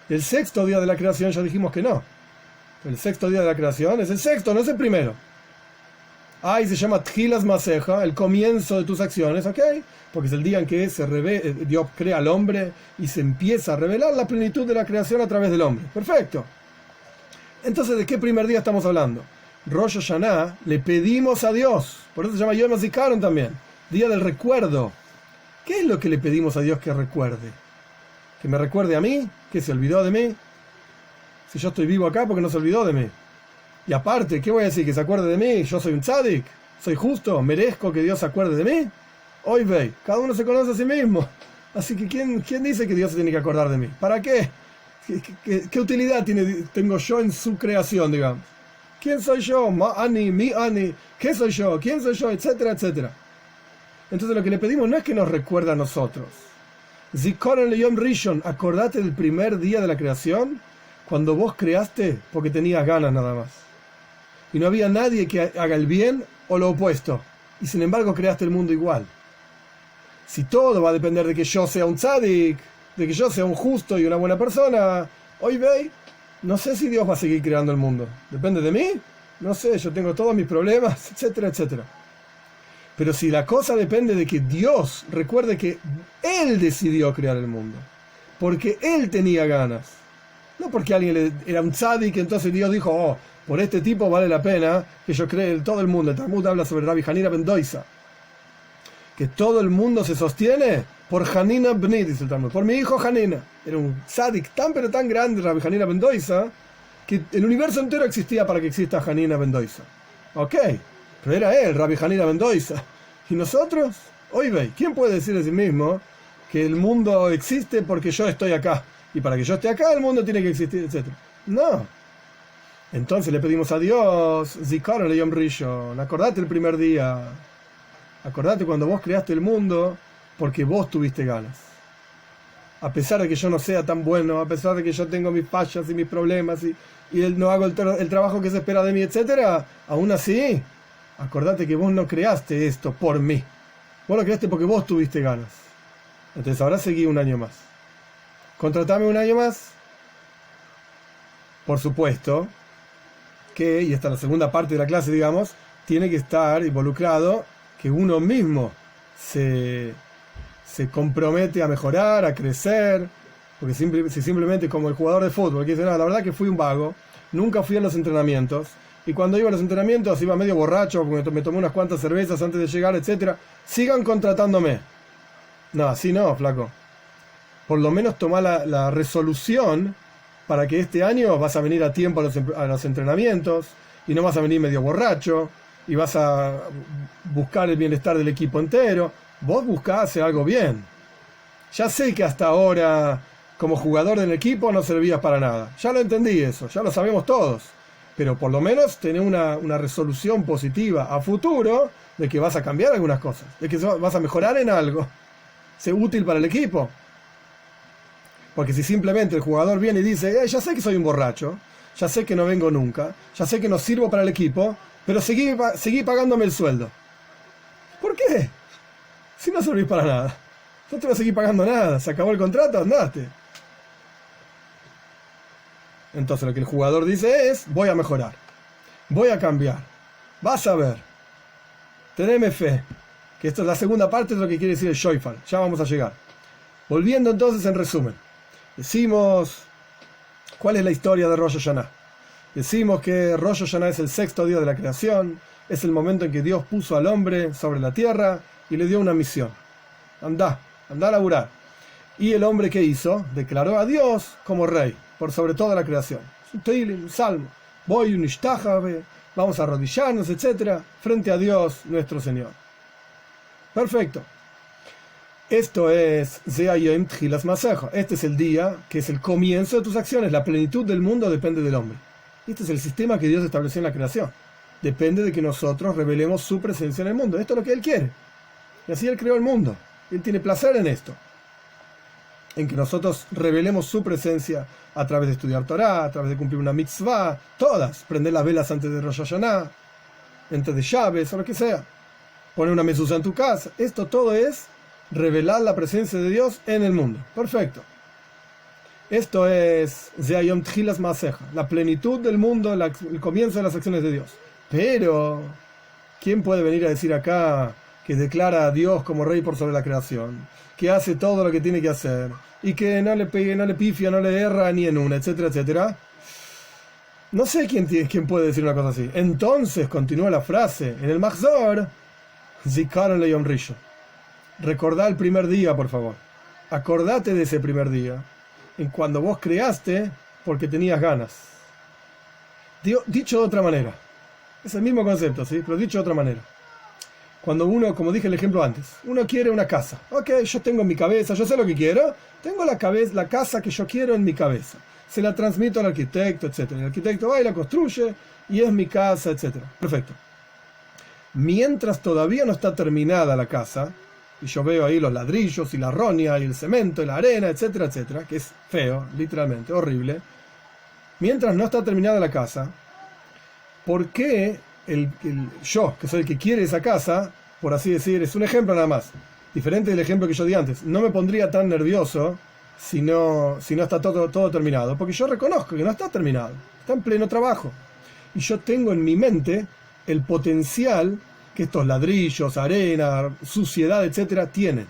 El sexto día de la creación ya dijimos que no. El sexto día de la creación es el sexto, no es el primero. Y se llama Tchilas Maseja, el comienzo de tus acciones, ¿ok? Porque es el día en que Dios crea al hombre y se empieza a revelar la plenitud de la creación a través del hombre. Perfecto. Entonces, ¿de qué primer día estamos hablando? Rosh Hashanah, le pedimos a Dios, por eso se llama Yom HaZikaron también, día del recuerdo. ¿Qué es lo que le pedimos a Dios que recuerde? ¿Que me recuerde a mí? ¿Que se olvidó de mí? Si yo estoy vivo acá, porque no se olvidó de mí. Y aparte, ¿qué voy a decir? ¿Que se acuerde de mí? ¿Yo soy un tzadik? ¿Soy justo? ¿Merezco que Dios se acuerde de mí? Hoy ve, cada uno se conoce a sí mismo. Así que ¿quién dice que Dios se tiene que acordar de mí? ¿Para qué? ¿Qué utilidad tengo yo en su creación, digamos? ¿Quién soy yo? Ani, mi Ani. ¿Qué soy yo? ¿Quién soy yo? Etcétera, etcétera. Entonces lo que le pedimos no es que nos recuerde a nosotros. Zikaron leyom rishon, acordate del primer día de la creación, cuando vos creaste porque tenías ganas nada más. Y no había nadie que haga el bien o lo opuesto. Y sin embargo creaste el mundo igual. Si todo va a depender de que yo sea un tzadik, de que yo sea un justo y una buena persona, hoy ve, no sé si Dios va a seguir creando el mundo. ¿Depende de mí? No sé, yo tengo todos mis problemas, etcétera, etcétera. Pero si la cosa depende de que Dios recuerde que Él decidió crear el mundo, porque Él tenía ganas, no porque alguien era un tzadik, entonces Dios dijo, oh, por este tipo vale la pena que yo cree todo el mundo. El Talmud habla sobre Rabbi Hanina ben Doisa, que todo el mundo se sostiene por Hanina bni, dice el Talmud, por mi hijo Hanina. Era un tzadik tan pero tan grande, Rabbi Hanina ben Doisa, que el universo entero existía para que exista Hanina ben Doisa. Ok, pero era él, Rabbi Hanina ben Doisa. ¿Y nosotros? Hoy ve, ¿quién puede decir de sí mismo que el mundo existe porque yo estoy acá? Y para que yo esté acá, el mundo tiene que existir, etc. No. Entonces le pedimos a Dios, Zikaron leyom rishon, acordate el primer día. Acordate cuando vos creaste el mundo porque vos tuviste ganas. A pesar de que yo no sea tan bueno, a pesar de que yo tengo mis fallas y mis problemas y no hago el trabajo que se espera de mí, etc. Aún así, acordate que vos no creaste esto por mí. Vos lo creaste porque vos tuviste ganas. Entonces ahora seguí un año más. ¿Contratame un año más? Por supuesto que, y esta es la segunda parte de la clase, digamos, tiene que estar involucrado que uno mismo se compromete a mejorar, a crecer, porque si simplemente como el jugador de fútbol que dice, no, la verdad que fui un vago, nunca fui a los entrenamientos, y cuando iba a los entrenamientos iba medio borracho, porque me tomé unas cuantas cervezas antes de llegar, etc. Sigan contratándome. No, así no, flaco. Por lo menos toma la resolución para que este año vas a venir a tiempo a los entrenamientos, y no vas a venir medio borracho, y vas a buscar el bienestar del equipo entero. Vos buscás hacer algo bien. Ya sé que hasta ahora, como jugador del equipo, no servías para nada. Ya lo entendí eso, ya lo sabemos todos. Pero por lo menos tener una resolución positiva a futuro de que vas a cambiar algunas cosas, de que vas a mejorar en algo, ser útil para el equipo. Porque si simplemente el jugador viene y dice, ya sé que soy un borracho, ya sé que no vengo nunca, ya sé que no sirvo para el equipo, pero seguí pagándome el sueldo. ¿Por qué? Si no servís para nada. No te voy a seguir pagando nada, se acabó el contrato, andaste. Entonces lo que el jugador dice es, voy a mejorar, voy a cambiar, vas a ver, teneme fe, que esto es la segunda parte de lo que quiere decir el Shoifar, ya vamos a llegar. Volviendo entonces en resumen, decimos, ¿cuál es la historia de Rosh Hashanah? Decimos que Rosh Hashanah es el sexto día de la creación, es el momento en que Dios puso al hombre sobre la tierra y le dio una misión. Anda a laburar. Y el hombre, ¿qué hizo? Declaró a Dios como rey, por sobre toda la creación. Un teilim, un salmo. Voy un ishtajabe, vamos a arrodillarnos, etc. frente a Dios nuestro Señor. Perfecto. Esto es Zeayem Tchilas Masejo. Este es el día que es el comienzo de tus acciones. La plenitud del mundo depende del hombre. Este es el sistema que Dios estableció en la creación. Depende de que nosotros revelemos su presencia en el mundo. Esto es lo que Él quiere. Y así Él creó el mundo. Él tiene placer en esto. En que nosotros revelemos su presencia a través de estudiar Torah, a través de cumplir una mitzvah, todas. Prender las velas antes de Rosh Hashanah, antes de Shabbat, o lo que sea. Poner una mezuzá en tu casa. Esto todo es revelar la presencia de Dios en el mundo. Perfecto. Esto es Zeayom Tchilas Maaseja, la plenitud del mundo, el comienzo de las acciones de Dios. Pero, ¿quién puede venir a decir acá que declara a Dios como rey por sobre la creación, que hace todo lo que tiene que hacer, y que no le pifia, no le erra ni en una, etcétera, etcétera? No sé quién puede decir una cosa así. Entonces, continúa la frase, en el Mahzor, Zikaron leyom rishon. Recordá el primer día, por favor. Acordate de ese primer día, en cuando vos creaste porque tenías ganas. Dicho de otra manera. Es el mismo concepto, ¿sí? Pero dicho de otra manera. Cuando uno, como dije el ejemplo antes, uno quiere una casa. Ok, yo tengo en mi cabeza, yo sé lo que quiero, tengo la casa que yo quiero en mi cabeza. Se la transmito al arquitecto, etc. El arquitecto va y la construye y es mi casa, etc. Perfecto. Mientras todavía no está terminada la casa, y yo veo ahí los ladrillos y la roña y el cemento y la arena, etcétera, etcétera, que es feo, literalmente, horrible. Mientras no está terminada la casa, ¿por qué yo, que soy el que quiere esa casa, por así decir, es un ejemplo nada más, diferente del ejemplo que yo di antes, no me pondría tan nervioso si no está todo terminado? Porque yo reconozco que no está terminado, está en pleno trabajo. Y yo tengo en mi mente el potencial que estos ladrillos, arena, suciedad, etcétera, tienen.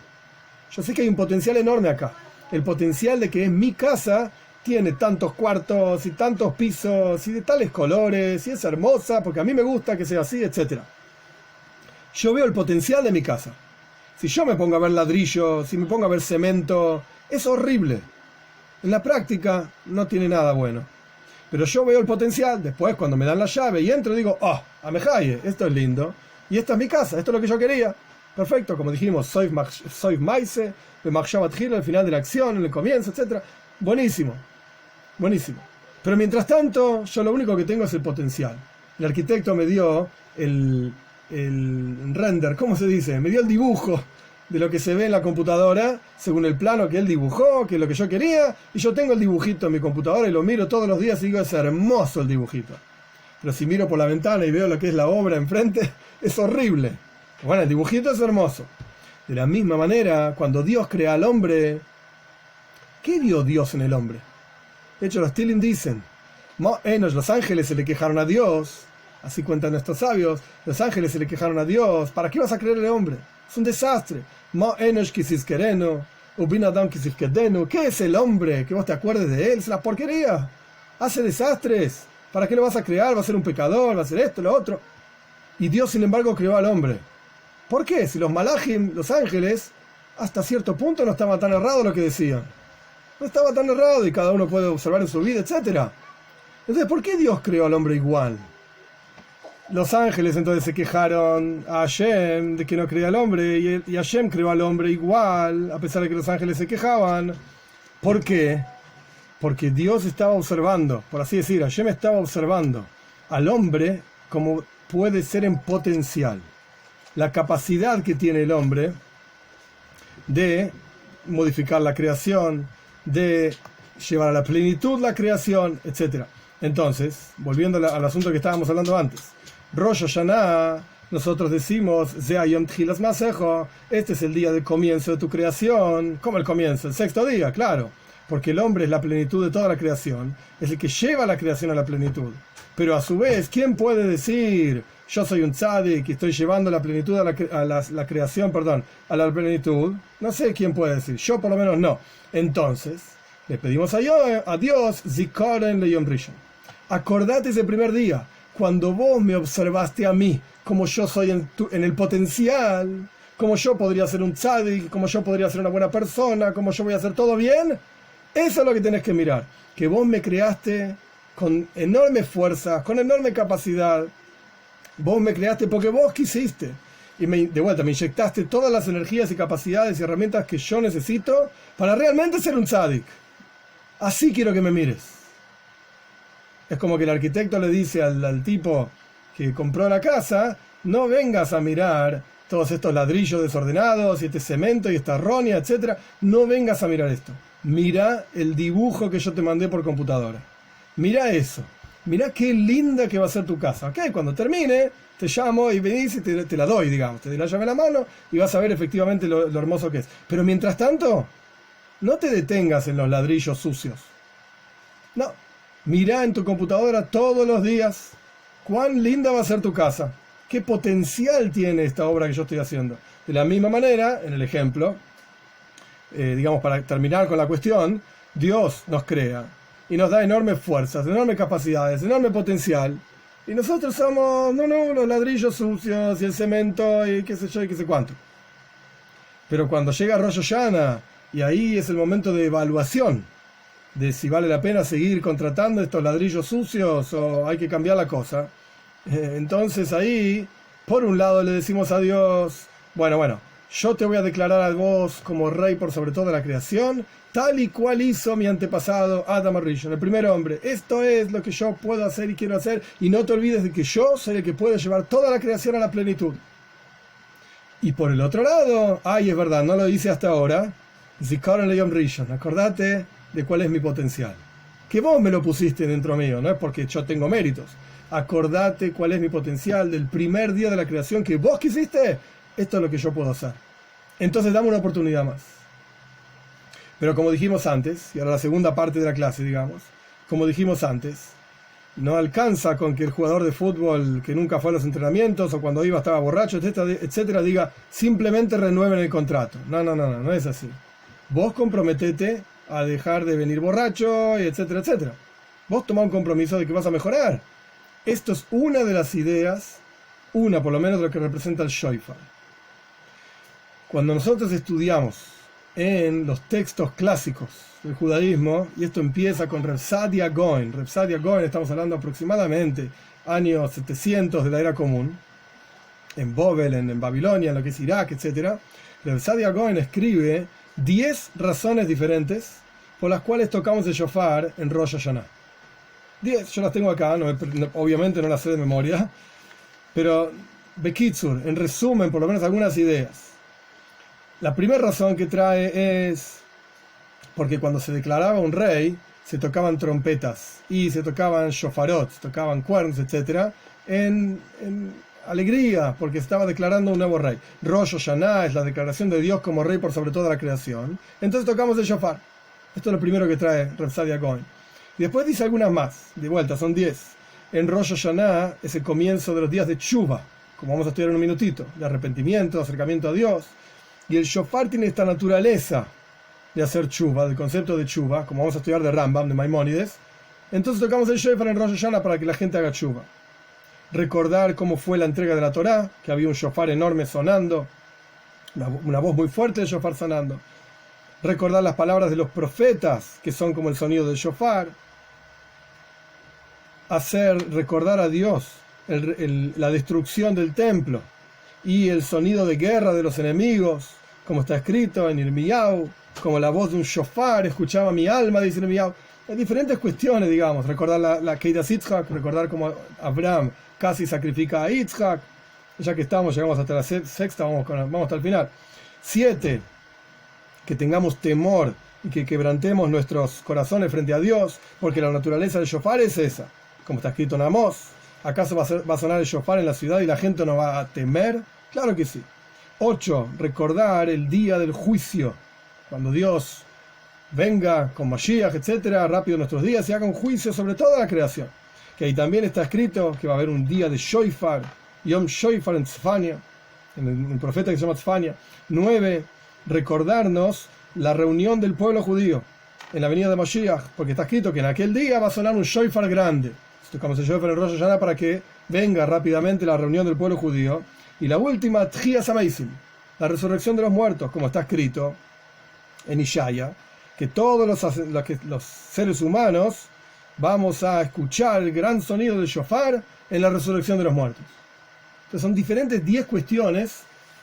Yo sé que hay un potencial enorme acá. El potencial de que en mi casa tiene tantos cuartos y tantos pisos y de tales colores y es hermosa porque a mí me gusta que sea así, etc. Yo veo el potencial de mi casa. Si yo me pongo a ver ladrillos, si me pongo a ver cemento, es horrible. En la práctica no tiene nada bueno. Pero yo veo el potencial. Después cuando me dan la llave y entro digo, amejaye, esto es lindo y esta es mi casa, esto es lo que yo quería. Perfecto, como dijimos, soy maise, al final de la acción, en el comienzo, etc. Buenísimo. Buenísimo. Pero mientras tanto, yo lo único que tengo es el potencial. El arquitecto me dio el render, ¿cómo se dice? Me dio el dibujo de lo que se ve en la computadora, según el plano que él dibujó, que es lo que yo quería, y yo tengo el dibujito en mi computadora y lo miro todos los días y digo, es hermoso el dibujito. Pero si miro por la ventana y veo lo que es la obra enfrente, es horrible. Bueno, el dibujito es hermoso. De la misma manera, cuando Dios crea al hombre, ¿qué vio Dios en el hombre? De hecho, los Tilim dicen, los ángeles se le quejaron a Dios, así cuentan nuestros sabios, los ángeles se le quejaron a Dios, ¿para qué vas a creer el hombre? Es un desastre. ¿Qué es el hombre? Que vos te acuerdes de él, es una porquería. Hace desastres. ¿Para qué lo vas a crear? Va a ser un pecador, va a ser esto, lo otro. Y Dios, sin embargo, creó al hombre. ¿Por qué? Si los malajim, los ángeles, hasta cierto punto no estaba tan errado lo que decían. No estaba tan errado y cada uno puede observar en su vida, etc. Entonces, ¿por qué Dios creó al hombre igual? Los ángeles entonces se quejaron a Hashem de que no creía al hombre y Hashem creó al hombre igual, a pesar de que los ángeles se quejaban. ¿Por qué? Porque Dios estaba observando, por así decir, Hashem estaba observando al hombre como puede ser en potencial. La capacidad que tiene el hombre de modificar la creación, de llevar a la plenitud la creación, etc. Entonces, volviendo al asunto que estábamos hablando antes, Rosh Hashanah, nosotros decimos, este es el día del comienzo de tu creación. ¿Cómo el comienzo? El sexto día, claro. Porque el hombre es la plenitud de toda la creación, es el que lleva la creación a la plenitud. Pero a su vez, ¿quién puede decir, yo soy un tzadik y estoy llevando la plenitud a la creación, a la plenitud? No sé quién puede decir, yo por lo menos no. Entonces, le pedimos a Dios, Zikaron leYom Rishon. Acordate ese primer día, cuando vos me observaste a mí, como yo soy en el potencial, como yo podría ser un tzadik, como yo podría ser una buena persona, como yo voy a hacer todo bien. Eso es lo que tenés que mirar, que vos me creaste con enorme fuerza, con enorme capacidad. Vos me creaste porque vos quisiste. Y me inyectaste todas las energías y capacidades y herramientas que yo necesito para realmente ser un tzadik. Así quiero que me mires. Es como que el arquitecto le dice al tipo que compró la casa, no vengas a mirar todos estos ladrillos desordenados y este cemento y esta roña, etc. No vengas a mirar esto. Mira el dibujo que yo te mandé por computadora. Mira eso. Mira qué linda que va a ser tu casa. ¿Ok? Cuando termine, te llamo y venís y te la doy, digamos. Te doy la llave en la mano y vas a ver efectivamente lo hermoso que es. Pero mientras tanto, no te detengas en los ladrillos sucios. No. Mira en tu computadora todos los días cuán linda va a ser tu casa. ¿Qué potencial tiene esta obra que yo estoy haciendo? De la misma manera, en el ejemplo, digamos, para terminar con la cuestión, Dios nos crea y nos da enormes fuerzas, enormes capacidades, enorme potencial. Y nosotros somos, los ladrillos sucios y el cemento y qué sé yo y qué sé cuánto. Pero cuando llega Rosh Hashanah, y ahí es el momento de evaluación, de si vale la pena seguir contratando estos ladrillos sucios o hay que cambiar la cosa, entonces ahí Por un lado le decimos a Dios, bueno, yo te voy a declarar a vos como rey por sobre toda la creación, tal y cual hizo mi antepasado Adam Rishon, el primer hombre. Esto es lo que yo puedo hacer y quiero hacer, y no te olvides de que yo soy el que puede llevar toda la creación a la plenitud. Y por el otro lado, es verdad, no lo hice hasta ahora, Zikaron Leon Rishon, acordate de cuál es mi potencial. Que vos me lo pusiste dentro mío, no es porque yo tengo méritos. Acordate cuál es mi potencial del primer día de la creación que vos quisiste. Esto es lo que yo puedo hacer. Entonces dame una oportunidad más. Pero como dijimos antes, y ahora la segunda parte de la clase, digamos, como dijimos antes, no alcanza con que el jugador de fútbol que nunca fue a los entrenamientos o cuando iba estaba borracho, etcétera, diga simplemente renueven el contrato. No es así. Vos comprometete a dejar de venir borracho, etcétera. Vos tomá un compromiso de que vas a mejorar. Esto es una de las ideas, una por lo menos de lo que representa el shofar. Cuando nosotros estudiamos en los textos clásicos del judaísmo, y esto empieza con Reb Sadia Gaon, estamos hablando aproximadamente años 700 de la era común, en Babel, en Babilonia, en lo que es Irak, etc. Reb Sadia Gaon escribe 10 razones diferentes por las cuales tocamos el shofar en Rosh Hashanah. 10, yo las tengo acá, obviamente no las sé de memoria, pero Bekitsur, en resumen, por lo menos algunas ideas. La primera razón que trae es porque cuando se declaraba un rey, se tocaban trompetas y se tocaban shofarot, se tocaban cuernos, etc., en alegría, porque se estaba declarando un nuevo rey. Rosh Hashanah es la declaración de Dios como rey por sobre toda la creación. Entonces tocamos el shofar. Esto es lo primero que trae Reb Sadia Gaon. Y después dice algunas más, de vuelta, son 10. En Rosh Hashanah es el comienzo de los días de Tshuva, como vamos a estudiar en un minutito, de arrepentimiento, acercamiento a Dios. Y el shofar tiene esta naturaleza de hacer Tshuva, del concepto de Tshuva, como vamos a estudiar de Rambam, de Maimónides. Entonces tocamos el shofar en Rosh Hashanah para que la gente haga Tshuva. Recordar cómo fue la entrega de la Torá, que había un shofar enorme sonando, una voz muy fuerte de shofar sonando. Recordar las palabras de los profetas, que son como el sonido del shofar. Recordar a Dios la destrucción del templo y el sonido de guerra de los enemigos, como está escrito en Irmiyahu, como la voz de un shofar escuchaba mi alma, dice Irmiyahu. Hay diferentes cuestiones, digamos. Recordar la Keidas Yitzhak, recordar cómo Abraham casi sacrifica a Yitzhak. Ya que llegamos hasta la sexta, vamos hasta el final. 7. Que tengamos temor y que quebrantemos nuestros corazones frente a Dios, porque la naturaleza del shofar es esa. Como está escrito en Amós, ¿acaso va a sonar el shofar en la ciudad y la gente no va a temer? Claro que sí. 8. Recordar el día del juicio, cuando Dios venga con Mashiach, etcétera, rápido en nuestros días y haga un juicio sobre toda la creación. Que ahí también está escrito que va a haber un día de shofar, Yom Shofar en Tzfania, en el profeta que se llama Tzfania. 9. Recordarnos la reunión del pueblo judío en la venida de Mashiach, porque está escrito que en aquel día va a sonar un shofar grande. Tocamos el shofar en Rosh Hashanah para que venga rápidamente la reunión del pueblo judío. Y la última, Tchias Hameisim, la resurrección de los muertos, como está escrito en Ishaya, que todos los seres humanos vamos a escuchar el gran sonido del shofar en la resurrección de los muertos. Entonces son diferentes 10 cuestiones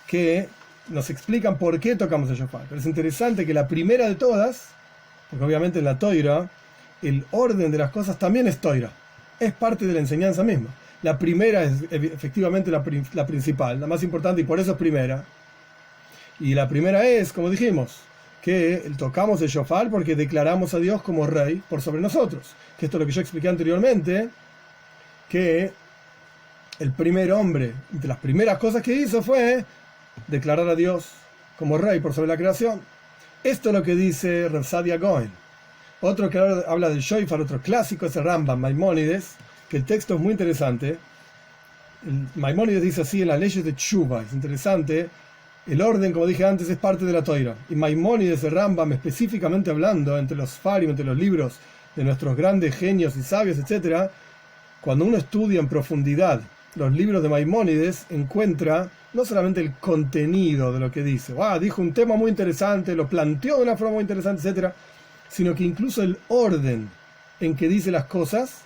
que nos explican por qué tocamos el shofar. Pero es interesante que la primera de todas, porque obviamente en la Toira el orden de las cosas también es Toira, es parte de la enseñanza misma. La primera es efectivamente la principal, la más importante, y por eso es primera. Y la primera es, como dijimos, que tocamos el shofar porque declaramos a Dios como rey por sobre nosotros. Que esto es lo que yo expliqué anteriormente, que el primer hombre, de las primeras cosas que hizo fue declarar a Dios como rey por sobre la creación. Esto es lo que dice Reb Sadia Gaon. Otro que habla del shofar, otro clásico, es el Rambam, Maimónides, que el texto es muy interesante. Maimónides dice así en las leyes de Tshuva. Es interesante. El orden, como dije antes, es parte de la Toira. Y Maimónides, el Rambam, específicamente hablando, entre los Farim, entre los libros de nuestros grandes genios y sabios, etc., cuando uno estudia en profundidad los libros de Maimónides, encuentra no solamente el contenido de lo que dice, dijo un tema muy interesante, lo planteó de una forma muy interesante, etc., sino que incluso el orden en que dice las cosas,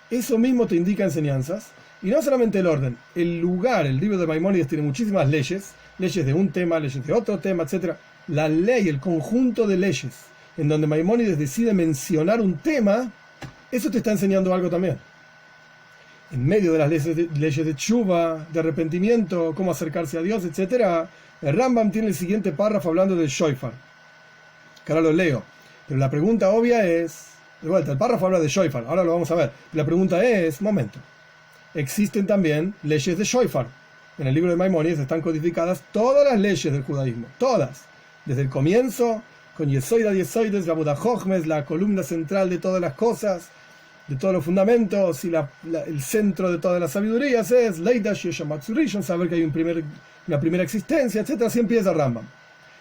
eso mismo te indica enseñanzas, Y no solamente el orden, el lugar. El libro de Maimónides tiene muchísimas leyes, leyes de un tema, leyes de otro tema, etc. La ley, el conjunto de leyes, en donde Maimónides decide mencionar un tema, eso te está enseñando algo también. En medio de las leyes de tshuva, de arrepentimiento, cómo acercarse a Dios, etc., el Rambam tiene el siguiente párrafo hablando del shofar, que ahora lo leo. Pero la pregunta obvia es, de vuelta, el párrafo habla de shofar, ahora lo vamos a ver. La pregunta es, momento, existen también leyes de shofar. En el libro de Maimónides están codificadas todas las leyes del judaísmo, todas, desde el comienzo, con Yesoida Yesoides, la Buda Jochmes, la columna central de todas las cosas, de todos los fundamentos, y el centro de todas las sabidurías es Leidash Yeshamatsurishon, saber que hay una primera existencia, etc. Así empieza el Rambam.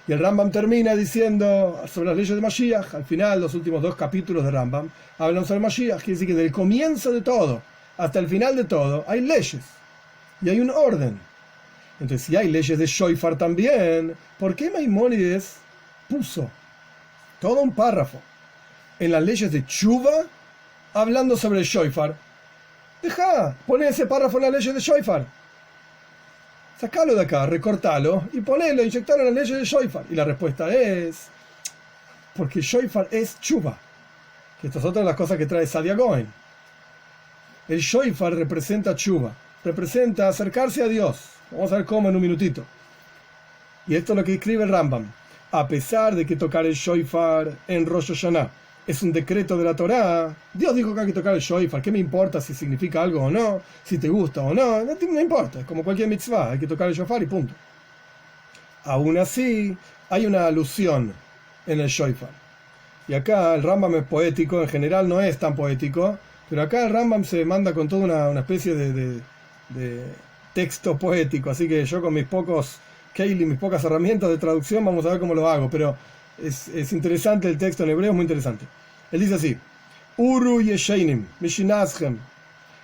Y el Rambam termina diciendo sobre las leyes de Mashiach. Al final, los últimos 2 capítulos de Rambam hablan sobre Mashiach. Quiere decir que desde el comienzo de todo hasta el final de todo hay leyes y hay un orden. Entonces, si hay leyes de shofar también, ¿por qué Maimónides puso todo un párrafo en las leyes de tshuva hablando sobre el shofar? Poné ese párrafo en las leyes de shofar. Sacalo de acá, recortalo y ponelo, inyectalo en las leyes de shofar. Y la respuesta es porque shofar es tshuva, que esto es otra de las cosas que trae Sadia Goen. El shofar representa tshuva, representa acercarse a Dios. Vamos a ver cómo en un minutito. Y esto es lo que escribe el Rambam. A pesar de que tocar el shofar en Rosh Hashanah es un decreto de la Torá, Dios dijo que hay que tocar el shofar. ¿Qué me importa si significa algo o no? Si te gusta o no, no importa. Es como cualquier mitzvah, hay que tocar el shofar y punto. Aún así, hay una alusión en el shofar. Y acá el Rambam es poético, en general no es tan poético, pero acá el Rambam se manda con toda una especie de texto poético. Así que yo con mis pocas herramientas de traducción vamos a ver cómo lo hago, pero es interesante el texto en hebreo, es muy interesante. Él dice así: Uru yesheinim mishinazchem,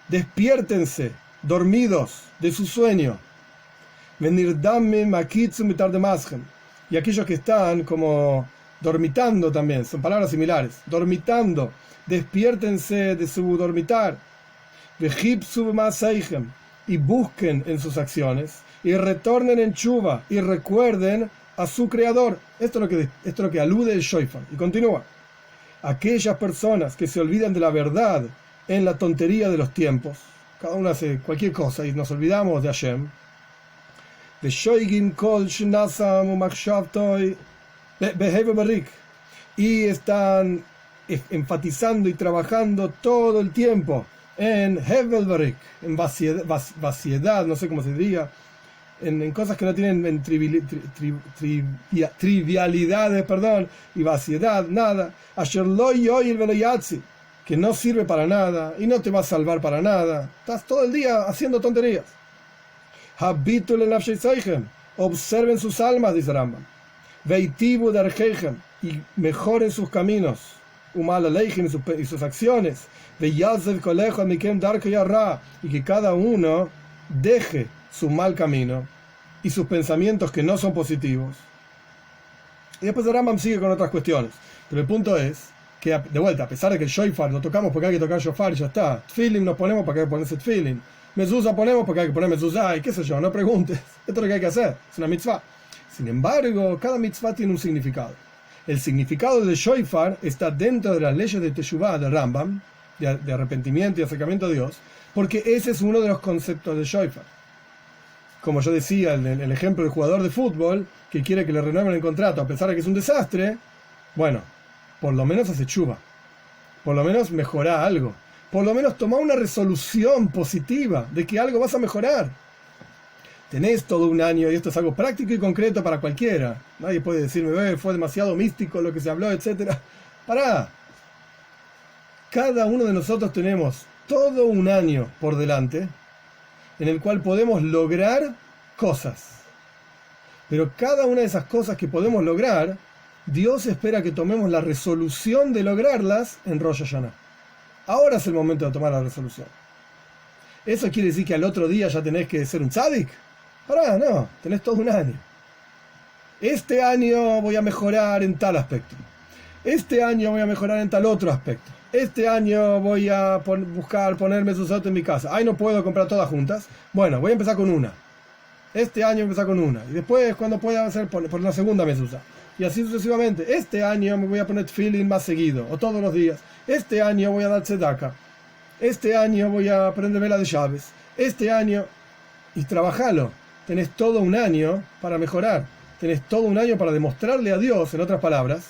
despiértense, dormidos de su sueño, venirdamim akitzu mitardemaschem, y aquellos que están como dormitando también, son palabras similares, dormitando, despiértense de su dormitar, vejipsu b'maaseichem, y busquen en sus acciones, y retornen en tshuva, y recuerden a su creador. Esto es lo que alude el shofar. Y continúa: aquellas personas que se olvidan de la verdad en la tontería de los tiempos, cada uno hace cualquier cosa y nos olvidamos de Hashem, de shoigim kol shnasam umachshavtoi behever berik, y están enfatizando y trabajando todo el tiempo en hevel berik, en vaciedad, no sé cómo se diría, en cosas que no tienen trivialidades, y vaciedad, nada. Asher lo yoil velo yatzi, que no sirve para nada y no te va a salvar para nada. Estás todo el día haciendo tonterías. Habitul en nafsheisaychem, observen sus almas, dice Rambam. Veitibu darjechem, y mejoren sus caminos. Umal aleichem, y sus acciones. Veyazev kolecha mikem darke yarra, y que cada uno deje su mal camino y sus pensamientos que no son positivos. Y después el Rambam sigue con otras cuestiones, pero el punto es que, de vuelta, a pesar de que el shofar lo tocamos porque hay que tocar shofar y ya está, tefilin nos ponemos porque hay que ponerse tefilin, mezuzá ponemos porque hay que poner mezuzá, y qué sé yo, no preguntes, esto es lo que hay que hacer, es una mitzvah. Sin embargo, cada mitzvah tiene un significado. El significado del shofar está dentro de las leyes de Teshuvah del Rambam, de arrepentimiento y acercamiento a Dios, porque ese es uno de los conceptos del shofar. Como yo decía, el ejemplo del jugador de fútbol que quiere que le renueven el contrato a pesar de que es un desastre, bueno, por lo menos hace tshuva, por lo menos mejora algo, por lo menos toma una resolución positiva de que algo vas a mejorar. Tenés todo un año, y esto es algo práctico y concreto para cualquiera. Nadie puede decirme, fue demasiado místico lo que se habló, etc. Pará. Cada uno de nosotros tenemos todo un año por delante en el cual podemos lograr cosas. Pero cada una de esas cosas que podemos lograr, Dios espera que tomemos la resolución de lograrlas en Rosh Hashanah. Ahora es el momento de tomar la resolución. ¿Eso quiere decir que al otro día ya tenés que ser un tzadik? Pará, no, tenés todo un año. Este año voy a mejorar en tal aspecto. este año voy a mejorar en tal otro aspecto. Este año voy a buscar poner mezuzot en mi casa. Ay, no puedo comprar todas juntas. Bueno, voy a empezar con una. Este año voy a empezar con una. Y después, cuando pueda hacer, por una segunda mezuzá. Y así sucesivamente. Este año me voy a poner tefilín más seguido. O todos los días. Este año voy a dar tzedaka. Este año voy a aprender vela de llaves. Este año... Y trabajalo. Tenés todo un año para mejorar. Tenés todo un año para demostrarle a Dios, en otras palabras,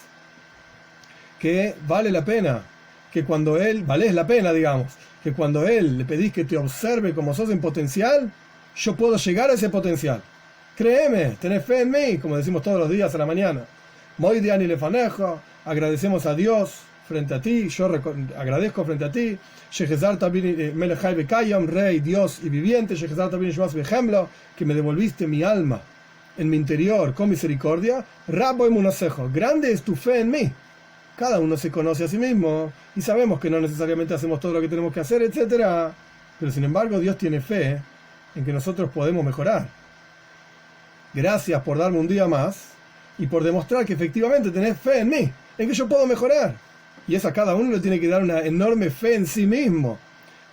que vale la pena. Que cuando Él, valés la pena, digamos, que cuando Él le pedís que te observe como sos en potencial, yo puedo llegar a ese potencial. Créeme, tenés fe en mí, como decimos todos los días a la mañana. Moidian y lefanejo, agradecemos a Dios frente a ti, yo agradezco frente a ti. Shehezar Tabin Melechai Bekayam, Rey, Dios y viviente, Shehezar Tabin Shmas Behemlo, que me devolviste mi alma en mi interior con misericordia. Rabo emunasejo, grande es tu fe en mí. Cada uno se conoce a sí mismo y sabemos que no necesariamente hacemos todo lo que tenemos que hacer, etc. Pero sin embargo, Dios tiene fe en que nosotros podemos mejorar. Gracias por darme un día más y por demostrar que efectivamente tenés fe en mí, en que yo puedo mejorar. Y eso a cada uno le tiene que dar una enorme fe en sí mismo,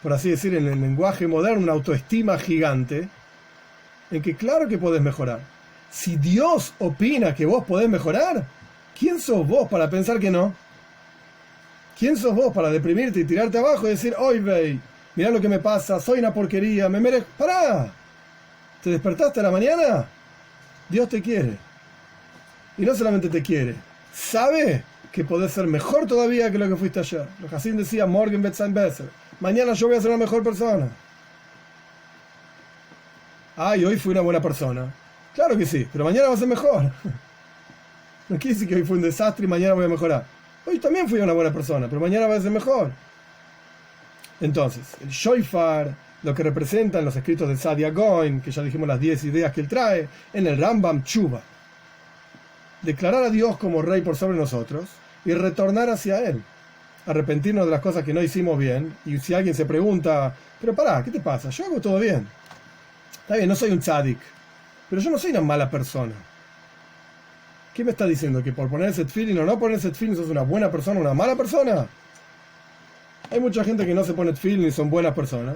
por así decir, en el lenguaje moderno, una autoestima gigante, en que claro que podés mejorar. Si Dios opina que vos podés mejorar, ¿quién sos vos para pensar que no? ¿Quién sos vos para deprimirte y tirarte abajo y decir, oye, vey, mirá lo que me pasa, soy una porquería, me merezco... ¡Pará! ¿Te despertaste a la mañana? Dios te quiere. Y no solamente te quiere, sabe que podés ser mejor todavía que lo que fuiste ayer. Los Hasim decía, Morgen wird sein besser. Mañana yo voy a ser una mejor persona. Ay, hoy fui una buena persona. Claro que sí, pero mañana va a ser mejor. No quiere decir que hoy fue un desastre y mañana voy a mejorar. Hoy también fui una buena persona, pero mañana va a ser mejor. Entonces, el Shoifar, lo que representa en los escritos de Sadia Goin, que ya dijimos las 10 ideas que él trae, en el Rambam Tshuva. Declarar a Dios como Rey por sobre nosotros y retornar hacia Él. Arrepentirnos de las cosas que no hicimos bien. Y si alguien se pregunta, pero pará, ¿qué te pasa? Yo hago todo bien. Está bien, no soy un tzadik, pero yo no soy una mala persona. ¿Qué me está diciendo? ¿Que por ponerse tefilín o no ponerse tefilín sos una buena persona o una mala persona? Hay mucha gente que no se pone tefilín y son buenas personas.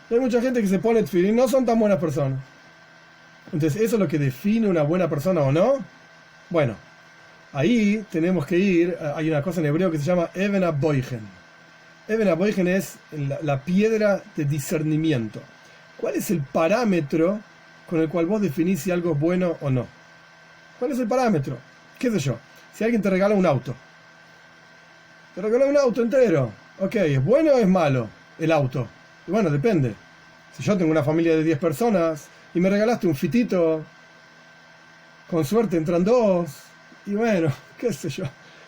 Y hay mucha gente que se pone tefilín y no son tan buenas personas. Entonces, ¿eso es lo que define una buena persona o no? Bueno, ahí tenemos que ir. Hay una cosa en hebreo que se llama Even HaBoichen. Even HaBoichen es la piedra de discernimiento. ¿Cuál es el parámetro con el cual vos definís si algo es bueno o no? ¿Cuál es el parámetro? ¿Qué sé yo? Si alguien te regala un auto. Te regaló un auto entero. Ok, ¿es bueno o es malo el auto? Y bueno, depende. Si yo tengo una familia de 10 personas y me regalaste un fitito, con suerte entran 2. Y bueno, qué sé yo.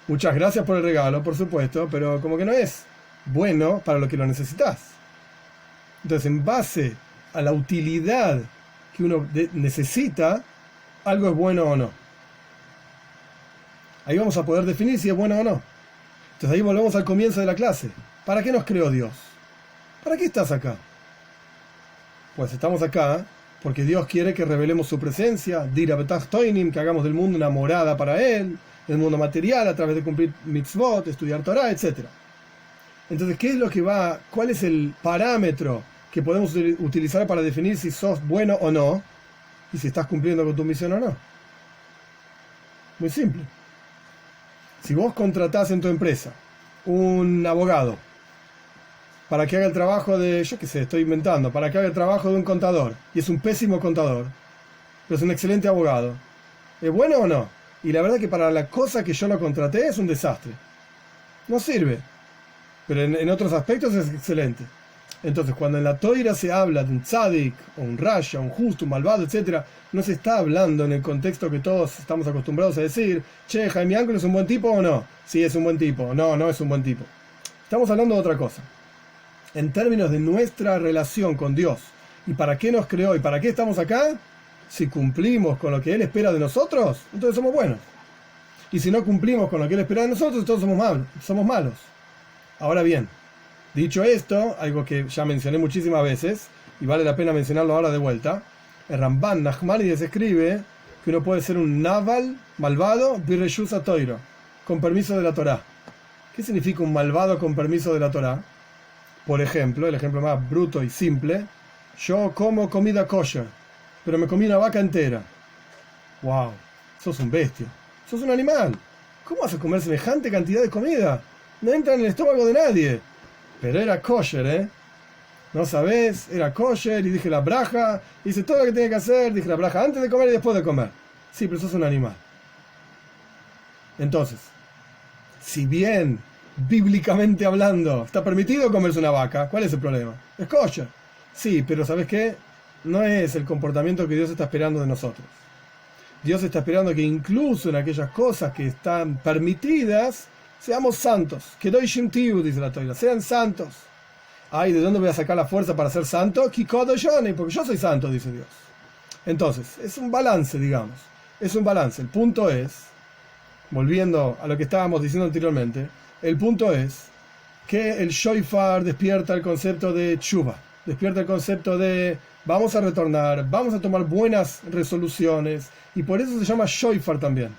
Muchas gracias por el regalo, por supuesto, pero como que no es bueno para lo que lo necesitas. Entonces, en base a la utilidad que uno necesita, algo es bueno o no. Ahí vamos a poder definir si es bueno o no. Entonces ahí volvemos al comienzo de la clase. ¿Para qué nos creó Dios? ¿Para qué estás acá? Pues estamos acá porque Dios quiere que revelemos su presencia, Dira Betach Toinim, que hagamos del mundo una morada para Él, el mundo material a través de cumplir mitzvot, estudiar Torah, etc. Entonces, ¿qué es lo que va? ¿Cuál es el parámetro que podemos utilizar para definir si sos bueno o no? Y si estás cumpliendo con tu misión o no. Muy simple. Si vos contratás en tu empresa un abogado para que haga el trabajo de, yo qué sé, estoy inventando, para que haga el trabajo de un contador, y es un pésimo contador, pero es un excelente abogado, ¿es bueno o no? Y la verdad que para la cosa que yo lo contraté es un desastre. No sirve. Pero en otros aspectos es excelente. Entonces, cuando en la Toira se habla de un tzadik, o un rasha, un justo, un malvado, etc., no se está hablando en el contexto que todos estamos acostumbrados a decir, che, Jaime Ángulo es un buen tipo o no. Sí, es un buen tipo. No, no es un buen tipo. Estamos hablando de otra cosa. En términos de nuestra relación con Dios, y para qué nos creó y para qué estamos acá, si cumplimos con lo que Él espera de nosotros, entonces somos buenos. Y si no cumplimos con lo que Él espera de nosotros, entonces somos malos. Ahora bien, dicho esto, algo que ya mencioné muchísimas veces, y vale la pena mencionarlo ahora de vuelta, el Ramban Nachmanides escribe que uno puede ser un naval malvado, birreyusa toiro, con permiso de la Torá. ¿Qué significa un malvado con permiso de la Torá? Por ejemplo, el ejemplo más bruto y simple, yo como comida kosher, pero me comí una vaca entera. ¡Wow! Sos un bestia. Sos un animal. ¿Cómo vas a comer semejante cantidad de comida? No entra en el estómago de nadie. Pero era kosher, ¿eh? No sabés, era kosher y dije la braja, hice todo lo que tenía que hacer, dije la braja antes de comer y después de comer. Sí, pero sos un animal. Entonces, si bien, bíblicamente hablando, está permitido comerse una vaca, ¿cuál es el problema? Es kosher. Sí, pero ¿sabes qué? No es el comportamiento que Dios está esperando de nosotros. Dios está esperando que incluso en aquellas cosas que están permitidas, seamos santos. Kedoshim tiu, dice la Torá, sean santos. Ay, ¿de dónde voy a sacar la fuerza para ser santo? Kikodoshoni, porque yo soy santo, dice Dios. Entonces, es un balance, digamos. Es un balance. El punto es, volviendo a lo que estábamos diciendo anteriormente, el punto es que el shofar despierta el concepto de tshuva, despierta el concepto de vamos a retornar, vamos a tomar buenas resoluciones, y por eso se llama shofar también.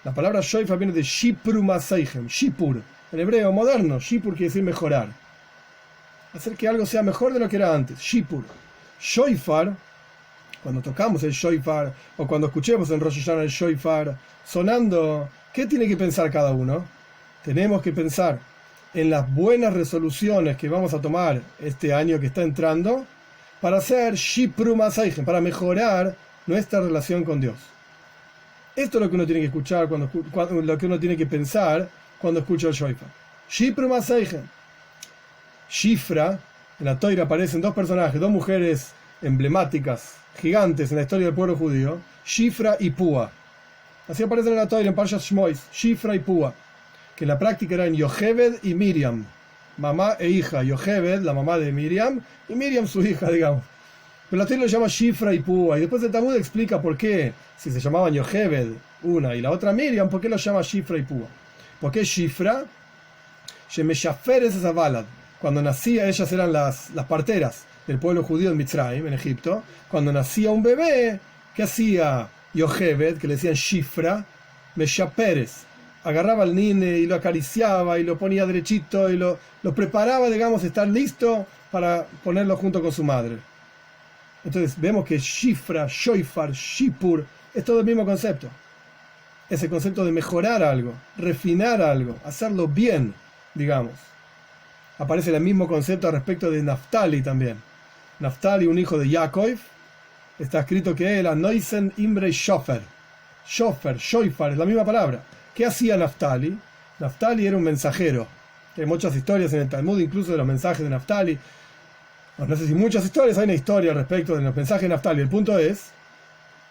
La palabra shofar viene de shipru maseihem, shipur, en hebreo moderno, shipur quiere decir mejorar, hacer que algo sea mejor de lo que era antes, shipur. Shofar, cuando tocamos el shofar, o cuando escuchemos en Rosh Hashanah el shofar sonando, ¿qué tiene que pensar cada uno? Tenemos que pensar en las buenas resoluciones que vamos a tomar este año que está entrando para hacer shipru maseihem, para mejorar nuestra relación con Dios. Esto es lo que uno tiene que escuchar, lo que uno tiene que pensar cuando escucha el shofar. Shipru maseihem. Shifra, en la Torá aparecen dos personajes, dos mujeres emblemáticas, gigantes en la historia del pueblo judío, Shifra y Púa. Así aparecen en la Torá, en Parshas Shmois, Shifra y Púa, que en la práctica eran Yocheved y Miriam, mamá e hija. Yocheved, la mamá de Miriam, y Miriam su hija, digamos. Pero la Torá lo llama Shifra y Púa, y después el Talmud explica por qué, si se llamaban Yocheved una y la otra Miriam, por qué lo llama Shifra y Púa. ¿Por qué Shifra? Shemeshaferes esa balad. Cuando nacía, ellas eran las parteras del pueblo judío en Mitzrayim, en Egipto. Cuando nacía un bebé, ¿qué hacía Yocheved? Que le decían Shifra, Meshaperes. Agarraba al nene y lo acariciaba y lo ponía derechito y lo preparaba, digamos, estar listo para ponerlo junto con su madre. Entonces vemos que Shifra, Shofar, Shipur es todo el mismo concepto. Es el concepto de mejorar algo, refinar algo, hacerlo bien, digamos. Aparece el mismo concepto respecto de Naftali también. Naftali, un hijo de Jacob, está escrito que era Noisen Imre Shofer. Shofer, Shofar, es la misma palabra. ¿Qué hacía Naftali? Naftali era un mensajero. Hay muchas historias en el Talmud, incluso de los mensajes de Naftali. No sé si muchas historias, hay una historia respecto de los mensajes de Naftali. El punto es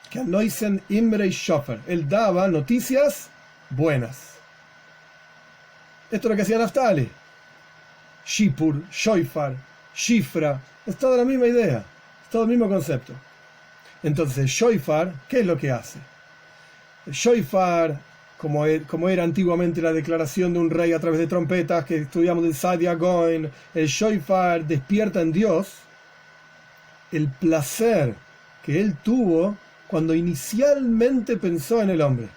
que Noisen Imre Shofer, él daba noticias buenas. Esto es lo que hacía Naftali. Shipur, Shofar, Shifra, es toda la misma idea, es todo el mismo concepto. Entonces el Shofar, ¿qué es lo que hace? El Shofar, como era antiguamente la declaración de un rey a través de trompetas que estudiamos del Sadia Goin, el Shofar despierta en Dios el placer que él tuvo cuando inicialmente pensó en el hombre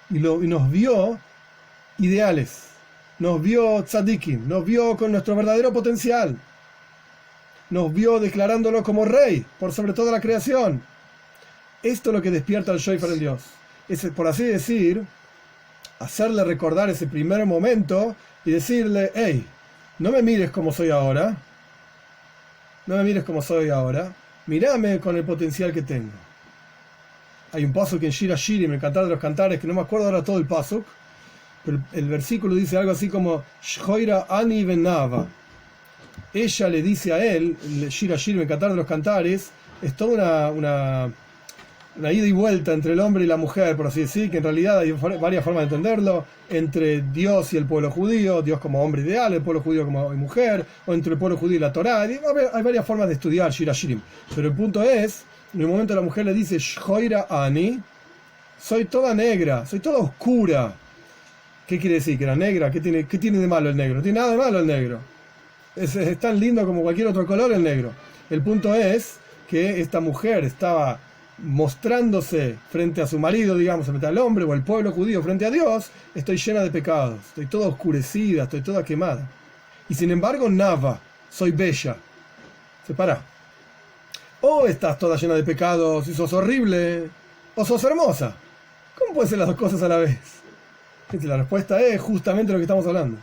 y nos vio ideales. Nos vio tzadikim, nos vio con nuestro verdadero potencial. Nos vio declarándolo como rey, por sobre toda la creación. Esto es lo que despierta el shofar en Dios. Es, por así decir, hacerle recordar ese primer momento y decirle, hey, no me mires como soy ahora. No me mires como soy ahora. Mírame con el potencial que tengo. Hay un pasuk en Shir Hashirim, el Cantar de los Cantares, que no me acuerdo ahora todo el pasuk. Pero el versículo dice algo así como Shhoira Ani Benava. Ella le dice a él, el Shir Hashirim, el Cantar de los Cantares, es toda una ida y vuelta entre el hombre y la mujer, por así decir, que en realidad hay varias formas de entenderlo, entre Dios y el pueblo judío, Dios como hombre ideal, el pueblo judío como mujer, o entre el pueblo judío y la Torá. Hay varias formas de estudiar Shir Hashirim. Pero el punto es, en el momento la mujer le dice Shhoira Ani, soy toda negra, soy toda oscura. ¿Qué quiere decir? ¿Que era negra? ¿Qué tiene de malo el negro? No tiene nada de malo el negro. Es tan lindo como cualquier otro color el negro. El punto es que esta mujer estaba mostrándose frente a su marido, digamos, frente al hombre o al pueblo judío frente a Dios, estoy llena de pecados, estoy toda oscurecida, estoy toda quemada. Y sin embargo, Nava, soy bella. Separa. O estás toda llena de pecados y sos horrible, o sos hermosa. ¿Cómo pueden ser las dos cosas a la vez? La respuesta es justamente lo que estamos hablando.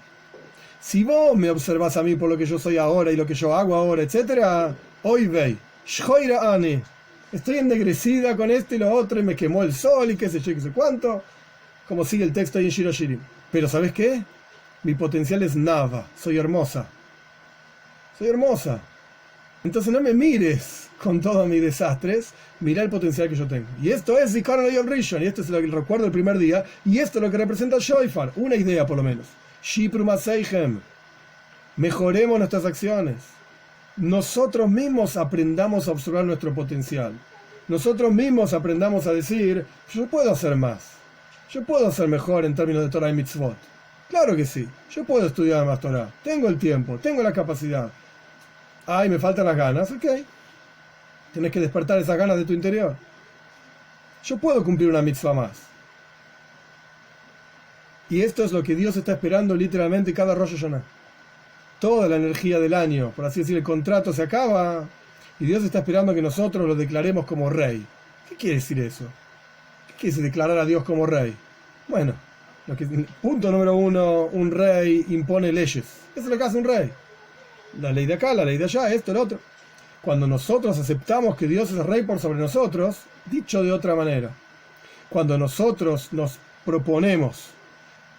Si vos me observás a mí por lo que yo soy ahora y lo que yo hago ahora, etc., hoy veis, Shhoira Ani, estoy ennegrecida con esto y lo otro, y me quemó el sol y qué sé yo, qué sé cuánto, como sigue el texto ahí en Shir Hashirim. Pero ¿sabes qué? Mi potencial es Nava, soy hermosa. Soy hermosa. Entonces no me mires con todos mis desastres, mira el potencial que yo tengo. Y esto es Zikaron Yom Rishon, y esto es lo que recuerdo el primer día, y esto es lo que representa el Shofar, una idea por lo menos. Shipru Maseichem, mejoremos nuestras acciones. Nosotros mismos aprendamos a observar nuestro potencial. Nosotros mismos aprendamos a decir, yo puedo hacer más. Yo puedo ser mejor en términos de Torah y Mitzvot. Claro que sí, yo puedo estudiar más Torah. Tengo el tiempo, tengo la capacidad. Ay, me faltan las ganas, ok. Tienes que despertar esas ganas de tu interior. Yo puedo cumplir una mitzvah más. Y esto es lo que Dios está esperando literalmente cada Rosh Hashanah. Toda la energía del año, por así decir, el contrato se acaba y Dios está esperando que nosotros lo declaremos como rey. ¿Qué quiere decir eso? ¿Qué quiere decir declarar a Dios como rey? Bueno, punto número 1, un rey impone leyes. Eso es lo que hace un rey. La ley de acá, la ley de allá, esto, el otro. Cuando nosotros aceptamos que Dios es rey por sobre nosotros, dicho de otra manera, cuando nosotros nos proponemos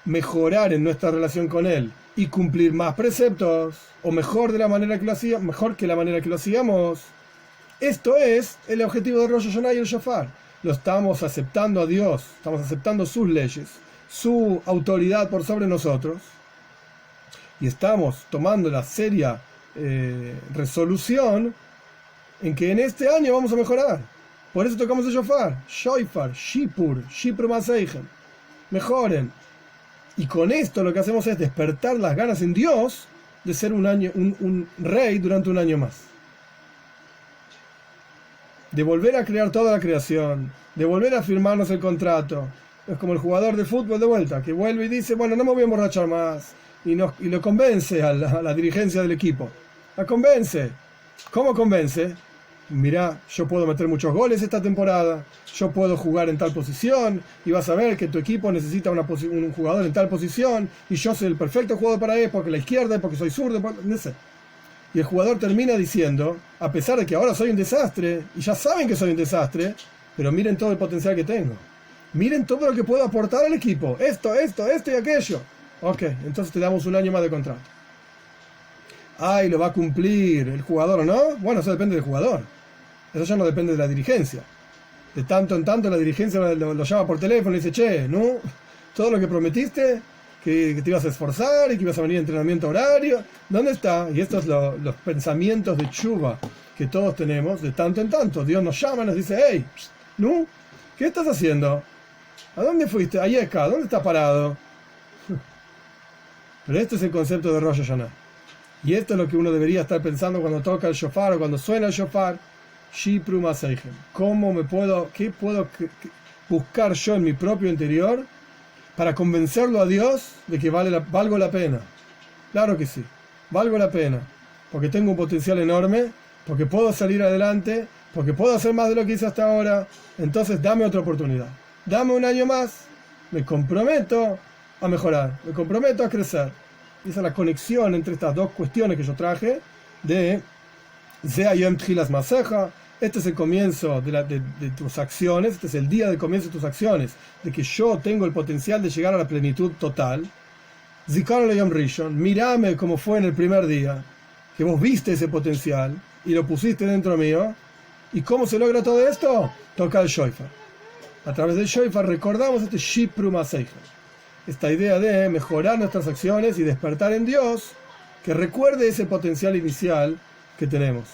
mejorar en nuestra relación con Él y cumplir más preceptos, o mejor de la manera que lo hacíamos, mejor que la manera que lo hacíamos, esto es el objetivo de Rosh Hashanah y el Shofar. Lo estamos aceptando a Dios, estamos aceptando sus leyes, su autoridad por sobre nosotros, y estamos tomando la seria resolución en que en este año vamos a mejorar. Por eso tocamos el Shofar, Shofar, Shipur, Shipur Maseichem, mejoren. Y con esto lo que hacemos es despertar las ganas en Dios de ser un rey durante un año más. De volver a crear toda la creación, de volver a firmarnos el contrato. Es como el jugador de fútbol de vuelta, que vuelve y dice, bueno, no me voy a emborrachar más. Y lo convence a la dirigencia del equipo. La convence. ¿Cómo convence? Mirá, yo puedo meter muchos goles esta temporada, yo puedo jugar en tal posición, y vas a ver que tu equipo necesita un jugador en tal posición, y yo soy el perfecto jugador para él, porque la izquierda, porque soy zurdo, no sé. Y el jugador termina diciendo, a pesar de que ahora soy un desastre, y ya saben que soy un desastre, pero miren todo el potencial que tengo. Miren todo lo que puedo aportar al equipo. Esto y aquello. Ok, entonces te damos un año más de contrato. Ay, lo va a cumplir el jugador o no. Bueno, eso depende del jugador. Eso ya no depende de la dirigencia. De tanto en tanto la dirigencia lo llama por teléfono y dice, che, ¿no? Todo lo que prometiste, que te ibas a esforzar y que ibas a venir a entrenamiento horario, ¿dónde está? Y estos son los pensamientos de chuva que todos tenemos de tanto en tanto. Dios nos llama y nos dice, hey, ¿no? ¿Qué estás haciendo? ¿A dónde fuiste? Ahí acá, ¿dónde estás parado? Pero este es el concepto de Rosh Hashanah. Y esto es lo que uno debería estar pensando cuando toca el shofar o cuando suena el shofar. Shipru Maseichem. ¿Qué puedo buscar yo en mi propio interior para convencerlo a Dios de que valgo la pena? Claro que sí, valgo la pena, porque tengo un potencial enorme, porque puedo salir adelante, porque puedo hacer más de lo que hice hasta ahora. Entonces dame otra oportunidad, dame un año más, me comprometo a mejorar, me comprometo a crecer. Y esa es la conexión entre estas dos cuestiones que yo traje de Zeayom Tchilas Maseja. Este es el comienzo de tus acciones, este es el día del comienzo de tus acciones, de que yo tengo el potencial de llegar a la plenitud total. Zikaron Yom Rishon, mírame como fue en el primer día, que vos viste ese potencial y lo pusiste dentro mío. ¿Y cómo se logra todo esto? Toca el Shofar. A través del Shofar recordamos este Shipru Maseichem, esta idea de mejorar nuestras acciones y despertar en Dios que recuerde ese potencial inicial que tenemos.